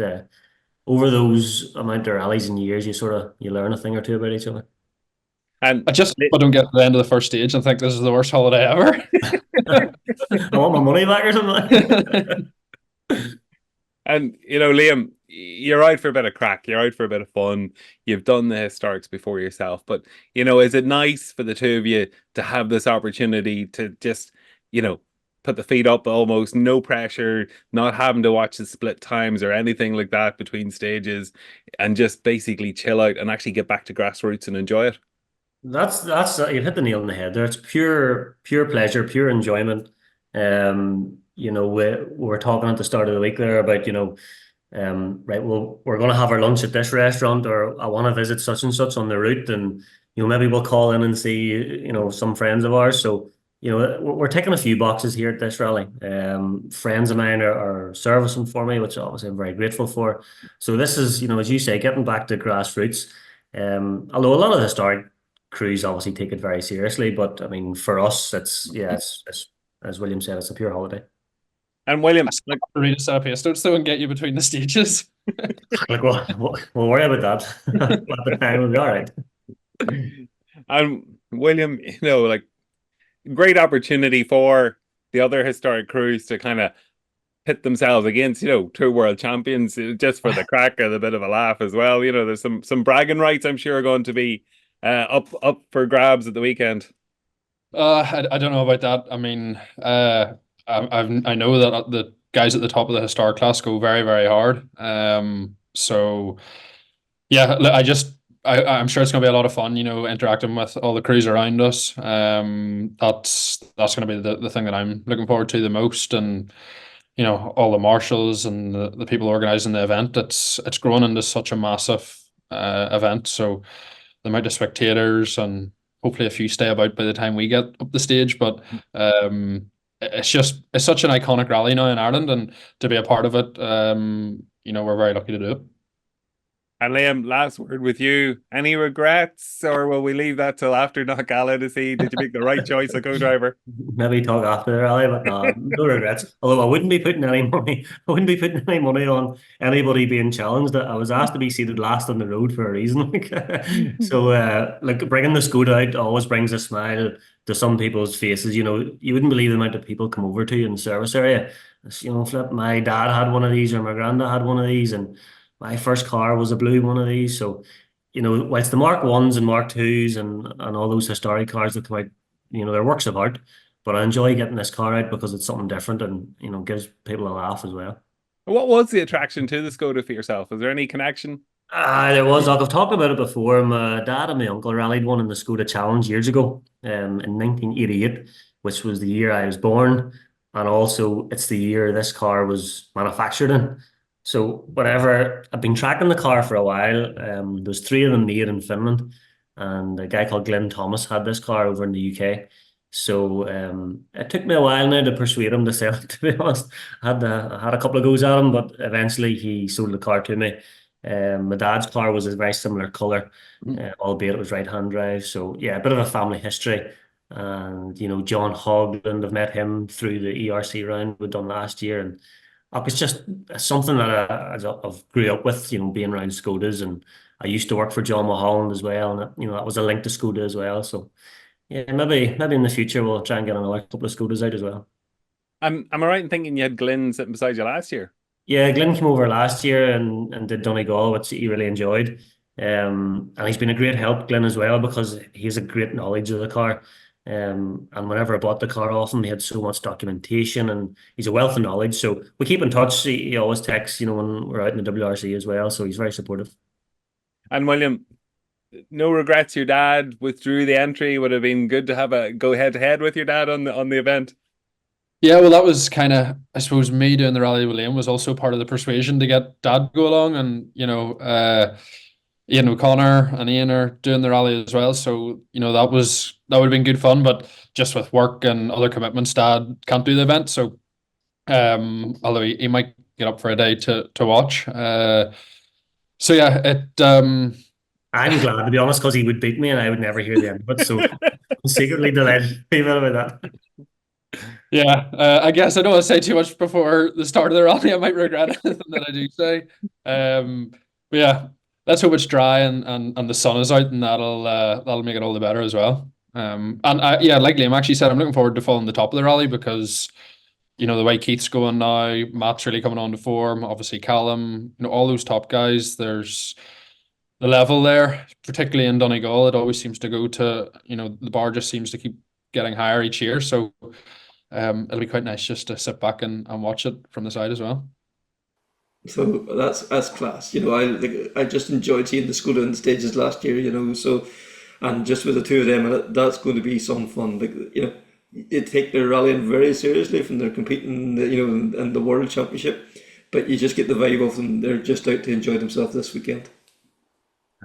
over those amount of rallies and years, you learn a thing or two about each other. And I don't get to the end of the first stage and think this is the worst holiday ever. I want my money back or something. And Liam, you're out for a bit of crack. You're out for a bit of fun. You've done the historics before yourself, but is it nice for the two of you to have this opportunity to just put the feet up, almost no pressure, not having to watch the split times or anything like that between stages, and just basically chill out and actually get back to grassroots and enjoy it? That's you've hit the nail on the head there. It's pure pleasure, pure enjoyment. We were talking at the start of the week there about right, well, we're going to have our lunch at this restaurant, or I want to visit such and such on the route, and maybe we'll call in and see some friends of ours. So we're ticking a few boxes here at this rally. Friends of mine are servicing for me, which obviously I'm very grateful for. So this is as you say, getting back to grassroots. Although a lot of the historic crews obviously take it very seriously, but I mean, for us, it's as William said, it's a pure holiday. And William, read a set of pace notes though and get you between the stages. We'll worry about that. At the time, we'll be all right. And William, great opportunity for the other historic crews to kind of pit themselves against two world champions, just for the crack and a bit of a laugh as well. There's some bragging rights, I'm sure, are going to be up for grabs at the weekend. I don't know about that. I mean, I know that the guys at the top of the historic class go very, very hard. So yeah, I'm sure it's going to be a lot of fun, interacting with all the crews around us. That's going to be the thing that I'm looking forward to the most, and all the marshals and the people organising the event. It's grown into such a massive event, so the amount of spectators, and hopefully a few stay about by the time we get up the stage. But it's such an iconic rally now in Ireland, and to be a part of it, we're very lucky to do it. And Liam, last word with you. Any regrets, or will we leave that till after Knockalla to see did you make the right choice, a co-driver? Maybe talk after the rally, but no regrets. Although I wouldn't be putting any money on anybody being challenged. I was asked to be seated last on the road for a reason. So, bringing the Skoda out always brings a smile to some people's faces. You wouldn't believe the amount of people come over to you in the service area. My dad had one of these, or my granddad had one of these, and my first car was a blue one of these. So, whilst the Mark 1s and Mark 2s and all those historic cars that come out, they're works of art, but I enjoy getting this car out because it's something different and, gives people a laugh as well. What was the attraction to the Skoda for yourself? Was there any connection? There was. I've talked about it before. My dad and my uncle rallied one in the Skoda Challenge years ago, in 1988, which was the year I was born. And also, it's the year this car was manufactured in. So whatever, I've been tracking the car for a while. There's 3 of them made in Finland, and a guy called Glenn Thomas had this car over in the UK. So it took me a while now to persuade him to sell it, to be honest. I had a couple of goes at him, but eventually he sold the car to me. My dad's car was a very similar colour, albeit it was right-hand drive. So yeah, a bit of a family history. and John Hogland, I've met him through the ERC round we've done last year, and it's just something that I've grew up with, being around Skodas, and I used to work for John Mulholland as well, and that was a link to Skoda as well. So yeah, maybe in the future we'll try and get another couple of Skodas out as well. Am I right in thinking you had Glyn sitting beside you last year? Yeah, Glyn came over last year and did Donegal, which he really enjoyed. And he's been a great help, Glyn, as well, because he has a great knowledge of the car. And whenever I bought the car off him, he had so much documentation and he's a wealth of knowledge. So we keep in touch. He always texts, when we're out in the WRC as well. So he's very supportive. And William, no regrets. Your dad withdrew the entry. Would have been good to have a go head to head with your dad on the event. Yeah, well, that was kind of, I suppose, me doing the rally with Liam was also part of the persuasion to get Dad to go along, and Ian O'Connor and Ian are doing the rally as well. So that would have been good fun, but just with work and other commitments, Dad can't do the event. So although he might get up for a day to watch. So yeah, I'm glad, to be honest, because he would beat me and I would never hear the end of it. So I'm secretly delighted about that. Yeah, I guess I don't want to say too much before the start of the rally. I might regret anything that I do say. But yeah, let's hope it's dry and the sun is out, and that'll make it all the better as well. And like Liam actually said, I'm looking forward to following the top of the rally because the way Keith's going now, Matt's really coming on to form. Obviously, Callum, all those top guys. There's the level there, particularly in Donegal. It always seems to go to the bar just seems to keep getting higher each year. So. It'll be quite nice just to sit back and watch it from the side as well. So that's class. I just enjoyed seeing the Skoda on the stages last year. So, and just with the two of them, that's going to be some fun. They take their rallying very seriously from their competing, in the World Championship, but you just get the vibe of them. They're just out to enjoy themselves this weekend.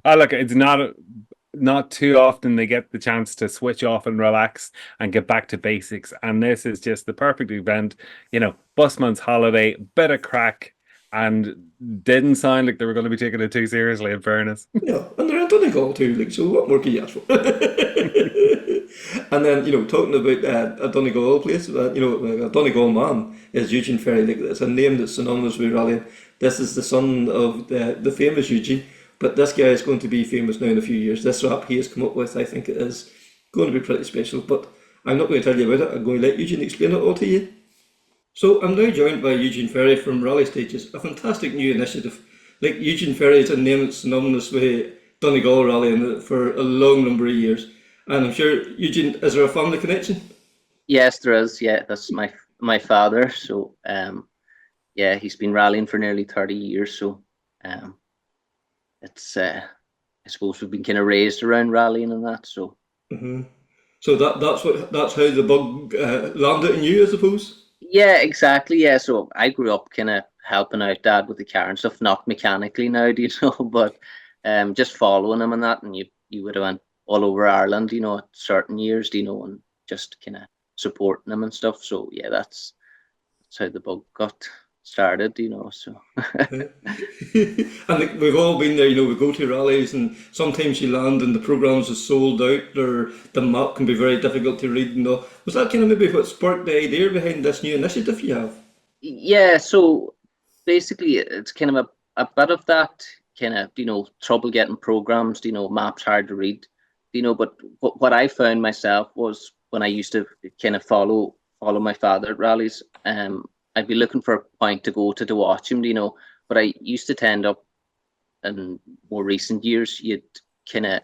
Look, it's not too often they get the chance to switch off and relax and get back to basics, and this is just the perfect event. Busman's holiday, bit of crack, and didn't sound like they were going to be taking it too seriously, in fairness. Yeah, and they're in Donegal too, so what more can you ask for? And then, talking about a Donegal place, a Donegal man is Eugene Ferry. It's a name that's synonymous with rallying. This is the son of the famous Eugene. But this guy is going to be famous now in a few years. This rap he has come up with, I think it is going to be pretty special. But I'm not going to tell you about it. I'm going to let Eugene explain it all to you. So I'm now joined by Eugene Ferry from Rally Stages, a fantastic new initiative. Eugene Ferry is a name that's synonymous with Donegal rallying for a long number of years. And I'm sure, Eugene, is there a family connection? Yes, there is. Yeah, that's my father. So he's been rallying for nearly 30 years. So it's I suppose we've been kind of raised around rallying and that. So so that's how the bug landed in you, I suppose. Yeah, exactly. Yeah, so I grew up kind of helping out Dad with the car and stuff, not mechanically now, but just following him and that. And you would have went all over Ireland, at certain years, and just kind of supporting him and stuff. So yeah, that's how the bug got started, so. And we've all been there, we go to rallies and sometimes you land and the programmes are sold out or the map can be very difficult to read. Was that kind of maybe what sparked the idea behind this new initiative you have? Yeah, so basically it's kind of a bit of that kind of, trouble getting programmes, maps hard to read, but what I found myself was when I used to kind of follow my father at rallies, I'd be looking for a point to go to watch him, but I used to tend up in more recent years, you'd kind of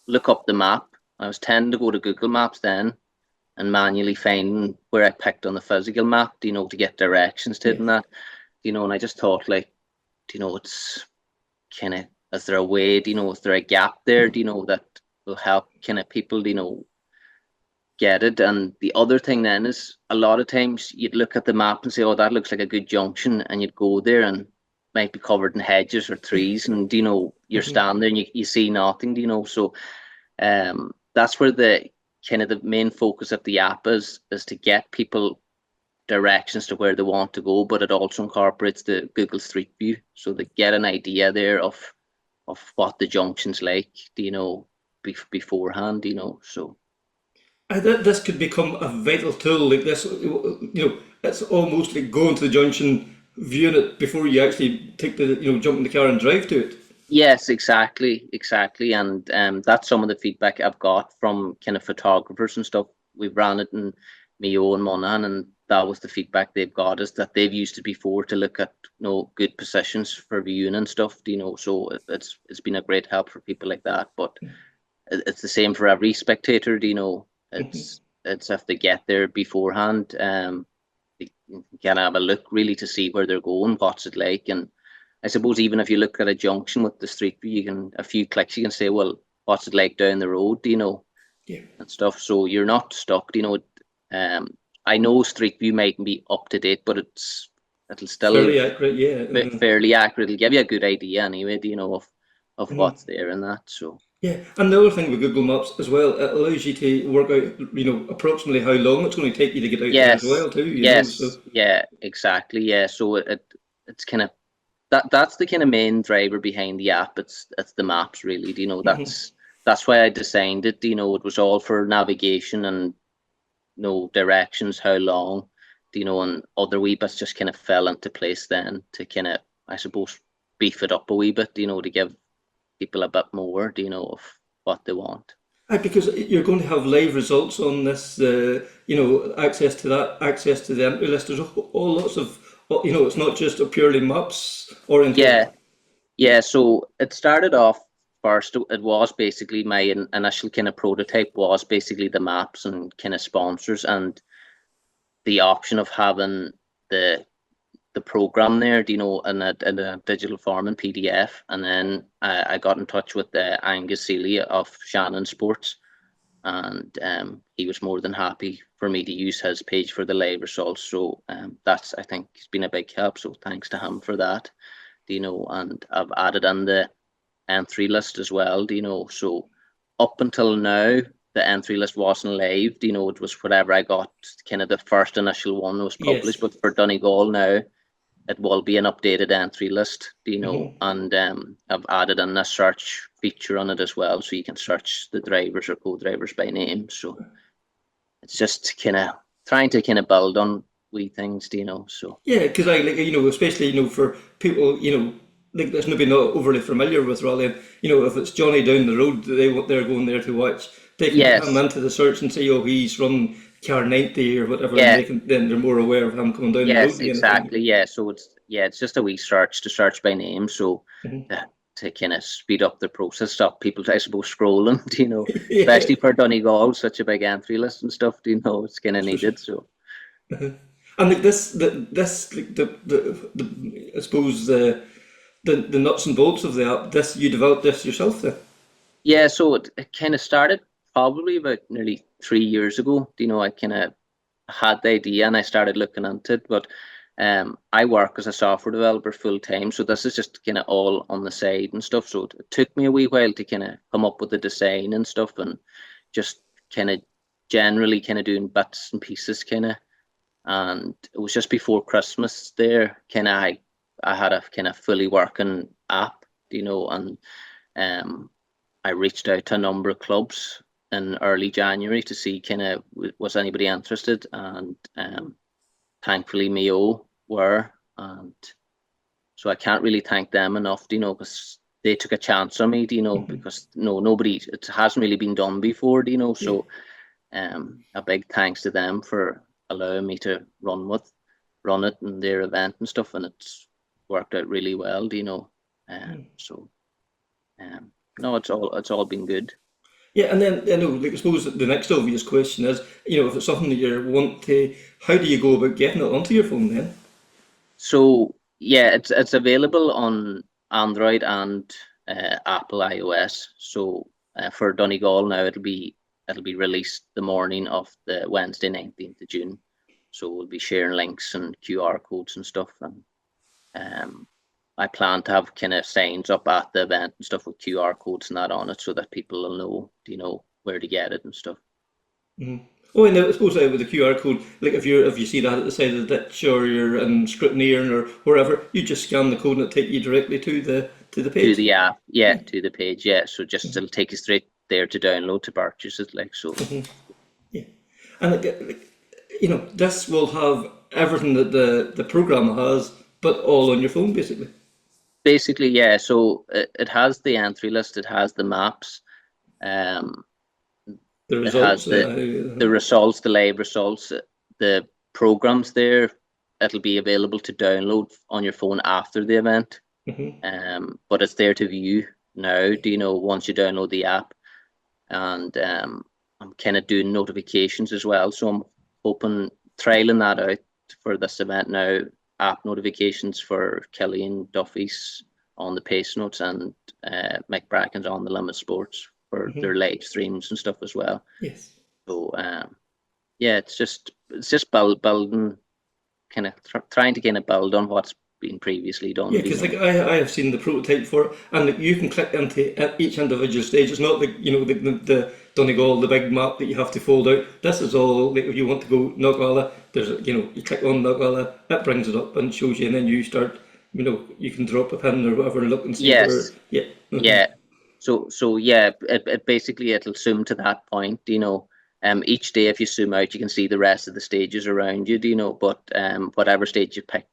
look up the map. I was tending to go to Google Maps then and manually find where I picked on the physical map, to get directions to it and that, and I just thought it's kind of, is there a way, is there a gap there, that will help kind of people, get it. And the other thing then is a lot of times you'd look at the map and say, oh, that looks like a good junction, and you'd go there and might be covered in hedges or trees, and you're standing there and you see nothing, so that's where the kind of the main focus of the app is to get people directions to where they want to go, but it also incorporates the Google Street View, so they get an idea there of what the junction's like, beforehand, so. This could become a vital tool. Like this, it's almost like going to the junction, viewing it before you actually take the, jump in the car and drive to it. Yes, exactly, and that's some of the feedback I've got from kind of photographers and stuff. We've ran it in Mayo and Monaghan, and that was the feedback they've got, is that they've used it before to look at good positions for viewing and stuff. So it's been a great help for people like that. But it's the same for every spectator. It's if they get there beforehand, they can have a look really to see where they're going, what's it like. And I suppose even if you look at a junction with the street view, a few clicks, you can say, well, what's it like down the road, and stuff. So you're not stuck, I know Street View mightn't be up to date, but it'll still fairly accurate, yeah. Fairly accurate. It'll give you a good idea anyway, of what's there and that. So yeah, and the other thing with Google Maps as well, it allows you to work out, approximately how long it's going to take you to get out there as well too. Yeah, exactly. Yeah, so it's kind of that's the kind of main driver behind the app. It's the maps really. That's why I designed it. It was all for navigation and directions, how long, and other wee bits just kind of fell into place then to kind of, I suppose, beef it up a wee bit, to give people a bit more, of what they want. Because you're going to have live results on this, access to that, access to the entry list. There's all lots of, it's not just a purely maps oriented. Yeah. So it started off first. It was basically my initial kind of prototype was basically the maps and kind of sponsors and the option of having the program there, in a digital form in PDF. And then I got in touch with Angus Seeley of Shannon Sports, and he was more than happy for me to use his page for the live results. So that's, I think, it's been a big help. So thanks to him for that, and I've added in the entry list as well, so up until now, the entry list wasn't live, it was whatever I got, kind of the first initial one was published, but for Donegal now, it will be an updated entry list, and I've added in a search feature on it as well, so you can search the drivers or co-drivers by name. So it's just kind of trying to kind of build on wee things, so. Yeah, because especially, for people, that's maybe not overly familiar with rallying, if it's Johnny down the road, they're going there to watch, they can come into the search and say, oh, he's run car 90 or whatever, and then they're more aware of him coming down the road. Yes, exactly. Yeah, so it's just a wee search to search by name, so to kind of speed up the process, stop people, I suppose, scrolling, especially for Donegal, such a big entry list and stuff, it's kind of needed. So. And like this, like I suppose the nuts and bolts of the app, you developed this yourself then? Yeah, so it kind of started probably about nearly 3 years ago. I kind of had the idea and I started looking into it, but I work as a software developer full time, so this is just kind of all on the side and stuff. So it took me a wee while to kind of come up with the design and stuff, and just kind of generally kind of doing bits and pieces kind of. And it was just before Christmas there, kind of I had a kind of fully working app, and I reached out to a number of clubs in early January to see kind of was anybody interested, and thankfully Mayo were, and so I can't really thank them enough, because they took a chance on me, because nobody, it hasn't really been done before, so a big thanks to them for allowing me to run it in their event and stuff, and it's worked out really well, so no, it's all been good. Yeah, and then I suppose the next obvious question is, if it's something that you want to, how do you go about getting it onto your phone then? So yeah, it's available on Android and Apple iOS. So for Donegal now, it'll be released the morning of the Wednesday 19th of June. So we'll be sharing links and QR codes and stuff, and I plan to have kind of signs up at the event and stuff with QR codes and that on it, so that people will know, where to get it and stuff. Mm-hmm. Oh, and I suppose with the QR code, like if you see that at the side of the ditch or you're in Scrutineering or wherever, you just scan the code and it'll take you directly to the page. To the app, to the page, So just it'll take you straight there to download, to purchase it, like so. Mm-hmm. Yeah, And this will have everything that the program has, but all on your phone, basically. Basically, yeah. So it has the entry list, it has the maps, The it has results, the results, the live results, the programs there. It'll be available to download on your phone after the event. But it's there to view now, once you download the app. And I'm kind of doing notifications as well. So I'm trialing that out for this event now. App notifications for Kelly and Duffy's on the pace notes, and Mick Bracken's on the limit sports for their live streams and stuff as well. Yes. So yeah, it's just building, kind of trying to kind of build on what's been previously done. Yeah, because I have seen the prototype for it, and you can click into each individual stage. It's not like the Donegal, the big map that you have to fold out. This is all like if you want to go Knockalla, there's you click on Knockalla, it brings it up and shows you, and then you start. You can drop a pin or whatever and look and see. Yes. Yeah. Yeah. So yeah, it basically it'll zoom to that point. Each day if you zoom out, you can see the rest of the stages around you. But whatever stage you pick,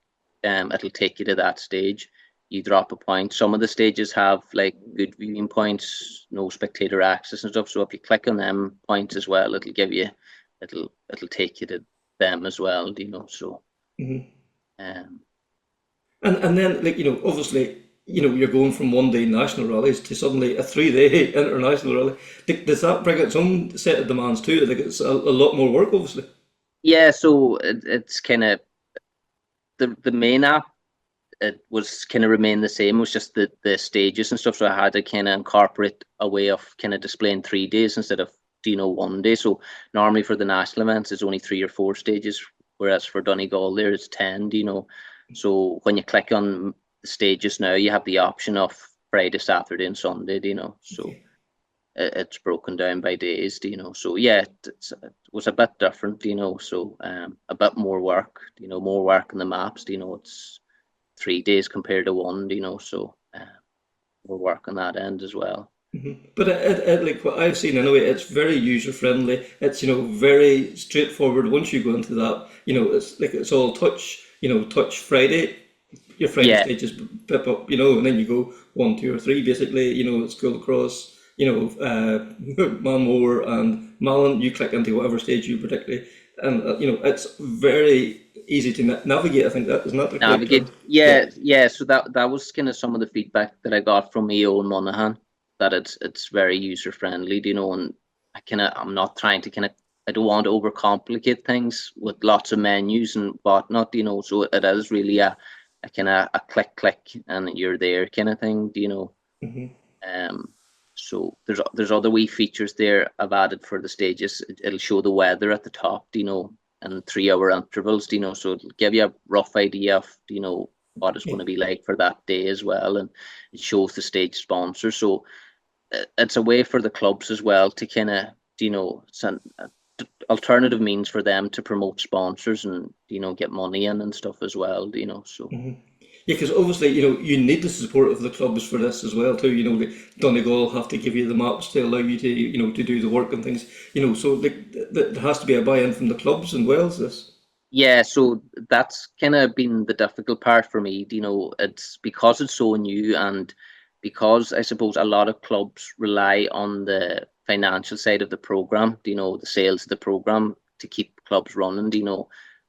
it'll take you to that stage. You drop a point. Some of the stages have like good viewing points, no spectator access and stuff. So if you click on them points as well, it'll take you to them as well. So. And then obviously you're going from 1 day national rallies to suddenly a 3-day international rally. Does that bring its own set of demands too? It's a lot more work, obviously. Yeah, so it's kind of the main app. It was kind of remain the same. It was just the stages and stuff. So I had to kind of incorporate a way of kind of displaying 3 days instead of 1 day. So normally for the national events, it's only 3 or 4 stages, whereas for Donegal there it's 10. So when you click on the stages now, you have the option of Friday, Saturday, and Sunday. So it's broken down by days. So yeah, it was a bit different. So a bit more work. More work in the maps. It's 3 days compared to 1. So we're working that end as well. But it like what I've seen anyway, it's very user friendly. It's very straightforward. Once you go into that, it's like it's all touch. Touch Friday. Your Friday stage is pip up. And then you go 1, 2, or 3. Basically, it's go across. Manmore and Malin. You click into whatever stage you particularly, and it's very easy to navigate. I think that isn't that the navigate. Yeah. So that was kind of some of the feedback that I got from EO and Monaghan, that it's very user friendly, and I'm not trying to I don't want to overcomplicate things with lots of menus and whatnot, so it is really a kind of a click and you're there kind of thing, So there's other wee features there I've added for the stages. It'll show the weather at the top, and 3-hour intervals, so it'll give you a rough idea of, what it's going to be like for that day as well, and it shows the stage sponsor. So it's a way for the clubs as well to kind of, it's an alternative means for them to promote sponsors and, get money in and stuff as well, so. Yeah, because obviously, you need the support of the clubs for this as well too. The Donegal have to give you the maps to allow you to, to do the work and things. So there has to be a buy-in from the clubs in Wales. This. Yeah, so that's kind of been the difficult part for me. It's because it's so new, and because I suppose a lot of clubs rely on the financial side of the program. The sales of the program to keep clubs running.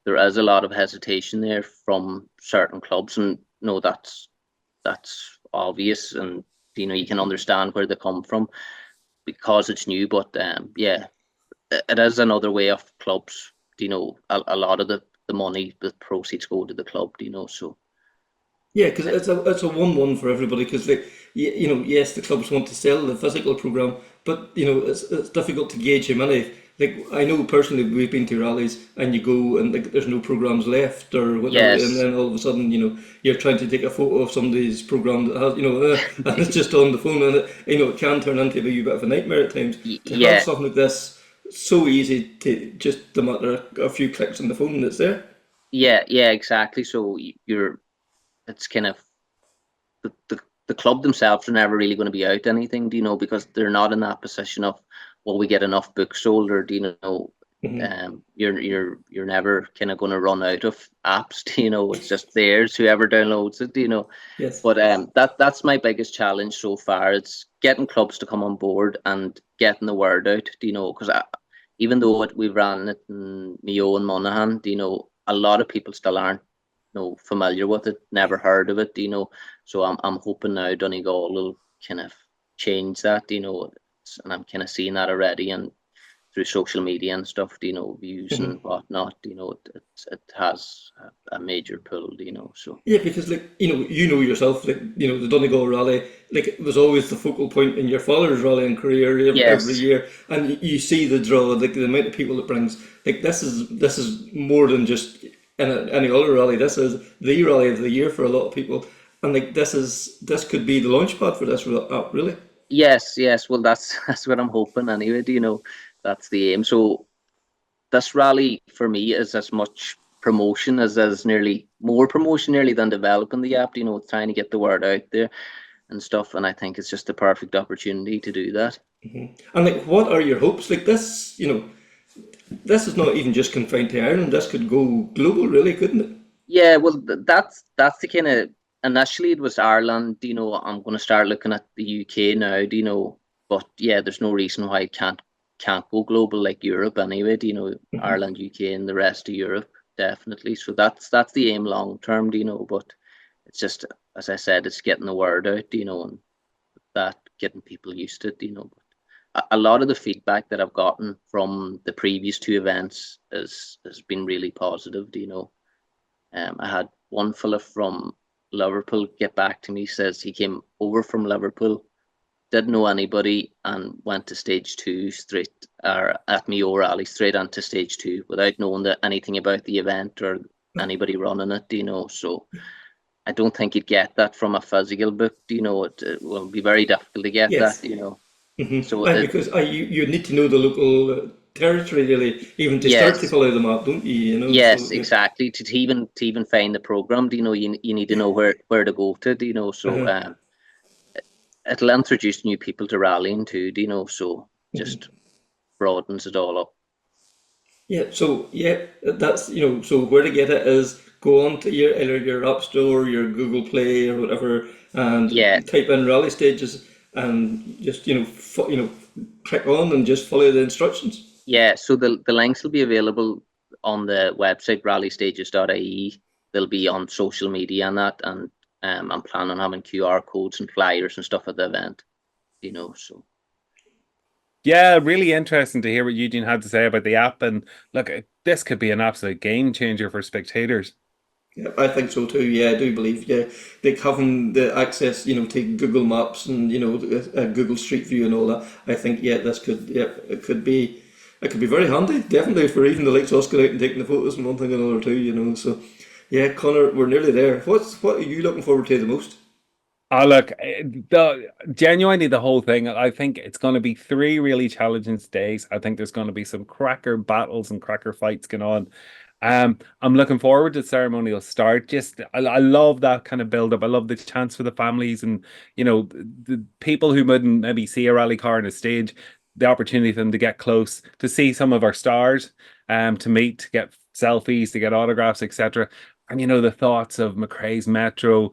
There is a lot of hesitation there from certain clubs, and that's obvious, and you can understand where they come from because it's new. But yeah, it is another way of clubs. A lot of the money, the proceeds go to the club. So. Yeah, because it's a 1-1 for everybody. Because yes, the clubs want to sell the physical program, but it's difficult to gauge how many. Like I know personally, we've been to rallies and you go and there's no programs left or whatever, and then all of a sudden you're trying to take a photo of somebody's program that has and it's just on the phone, and it can turn into a wee bit of a nightmare at times. To have something like this so easy to just a matter of a few clicks on the phone and it's there. Yeah, exactly. So it's kind of the club themselves are never really going to be out anything, because they're not in that position of, will we get enough books sold, or You're never kind of going to run out of apps. You know, it's just theirs. Whoever downloads it, you know. Yes. But that's my biggest challenge so far. It's getting clubs to come on board and getting the word out. You know, because even though we've ran it in Mayo and Monaghan, you know, a lot of people still aren't, you know, familiar with it, never heard of it. You know, so I'm hoping now Donegal will kind of change that. You know, and I'm kind of seeing that already and through social media and stuff, you know, views and whatnot, you know, it has a major pull, you know, so. Yeah, because like, you know yourself, like, you know, the Donegal Rally, like it was always the focal point in your father's rallying career every year, and you see the draw, like the amount of people it brings. Like this is more than just any other rally. This is the rally of the year for a lot of people, and like this could be the launch pad for this app, really. Yes. Well, that's what I'm hoping anyway. You know, that's the aim. So this rally for me is as much promotion as nearly more promotion nearly than developing the app. You know, trying to get the word out there and stuff. And I think it's just the perfect opportunity to do that. And like, what are your hopes? Like this, you know, this is not even just confined to Ireland. This could go global, really, couldn't it? Yeah, well, that's the kind of, initially it was Ireland. You know, I'm going to start looking at the UK now. You know, but yeah, there's no reason why it can't go global like Europe anyway. You know, Ireland, UK, and the rest of Europe definitely. So that's the aim long term. You know, but it's just, as I said, it's getting the word out. You know, and that getting people used to it. You know, but a lot of the feedback that I've gotten from the previous two events has been really positive. You know, I had one fella from Liverpool get back to me, says he came over from Liverpool, didn't know anybody, and went to stage 2 straight, or at Mayo Rally straight onto stage 2 without knowing anything about the event or anybody running it. You know, so I don't think you'd get that from a physical book. You know, it will be very difficult to get that. You know. So because you need to know the local territory, really, even to start to follow the map, don't you? You know. Yes, so, exactly. To even find the program, you know, you need to know where to go to. You know, so it'll introduce new people to rallying too. You know, so just broadens it all up. Yeah. So that's, you know, so where to get it is go on to either your App Store, your Google Play, or whatever, and type in rally stages, and just click on and just follow the instructions. Yeah, so the links will be available on the website rallystages.ie. They'll be on social media and that, and I'm planning on having QR codes and flyers and stuff at the event. You know, so. Yeah, really interesting to hear what Eugene had to say about the app. And look, this could be an absolute game changer for spectators. Yeah, I think so too. Yeah, I do believe. Yeah, like having the access, you know, to Google Maps and, you know, Google Street View and all that. I think this could. Yeah, it could be very handy. Definitely for even the likes of us going out and taking the photos and one thing and another too. You know, so yeah, Connor, we're nearly there. What are you looking forward to the most? Oh, look, genuinely the whole thing, I think it's going to be 3 really challenging days. I think there's going to be some cracker battles and cracker fights going on. I'm looking forward to the ceremonial start. Just, I love that kind of build up. I love the chance for the families and, you know, the people who wouldn't maybe see a rally car on a stage, the opportunity for them to get close, to see some of our stars, to meet, to get selfies, to get autographs, etc. And, you know, the thoughts of McRae's Metro,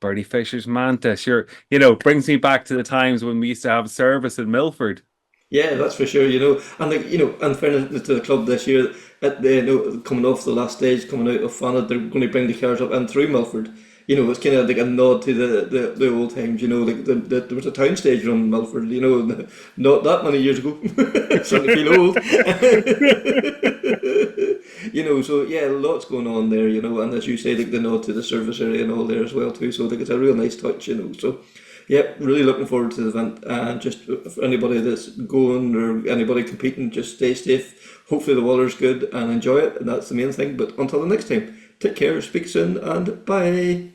Bertie Fisher's Manta, sure, you know, brings me back to the times when we used to have service in Milford. Yeah, that's for sure. You know, and like, you know, and fairness to the club this year, coming off the last stage, coming out of Fanad, they're going to bring the cars up and through Milford. You know, it's kind of like a nod to the old times. You know, like there was a town stage run in Milford. You know, not that many years ago. Starting to feel old. You know, so yeah, lots going on there. You know, and as you say, like the nod to the service area and all there as well too. So like it's a real nice touch. You know, so. Yep, really looking forward to the event, and just for anybody that's going or anybody competing, just stay safe. Hopefully the weather's good and enjoy it, and that's the main thing. But until the next time, take care, speak soon, and bye.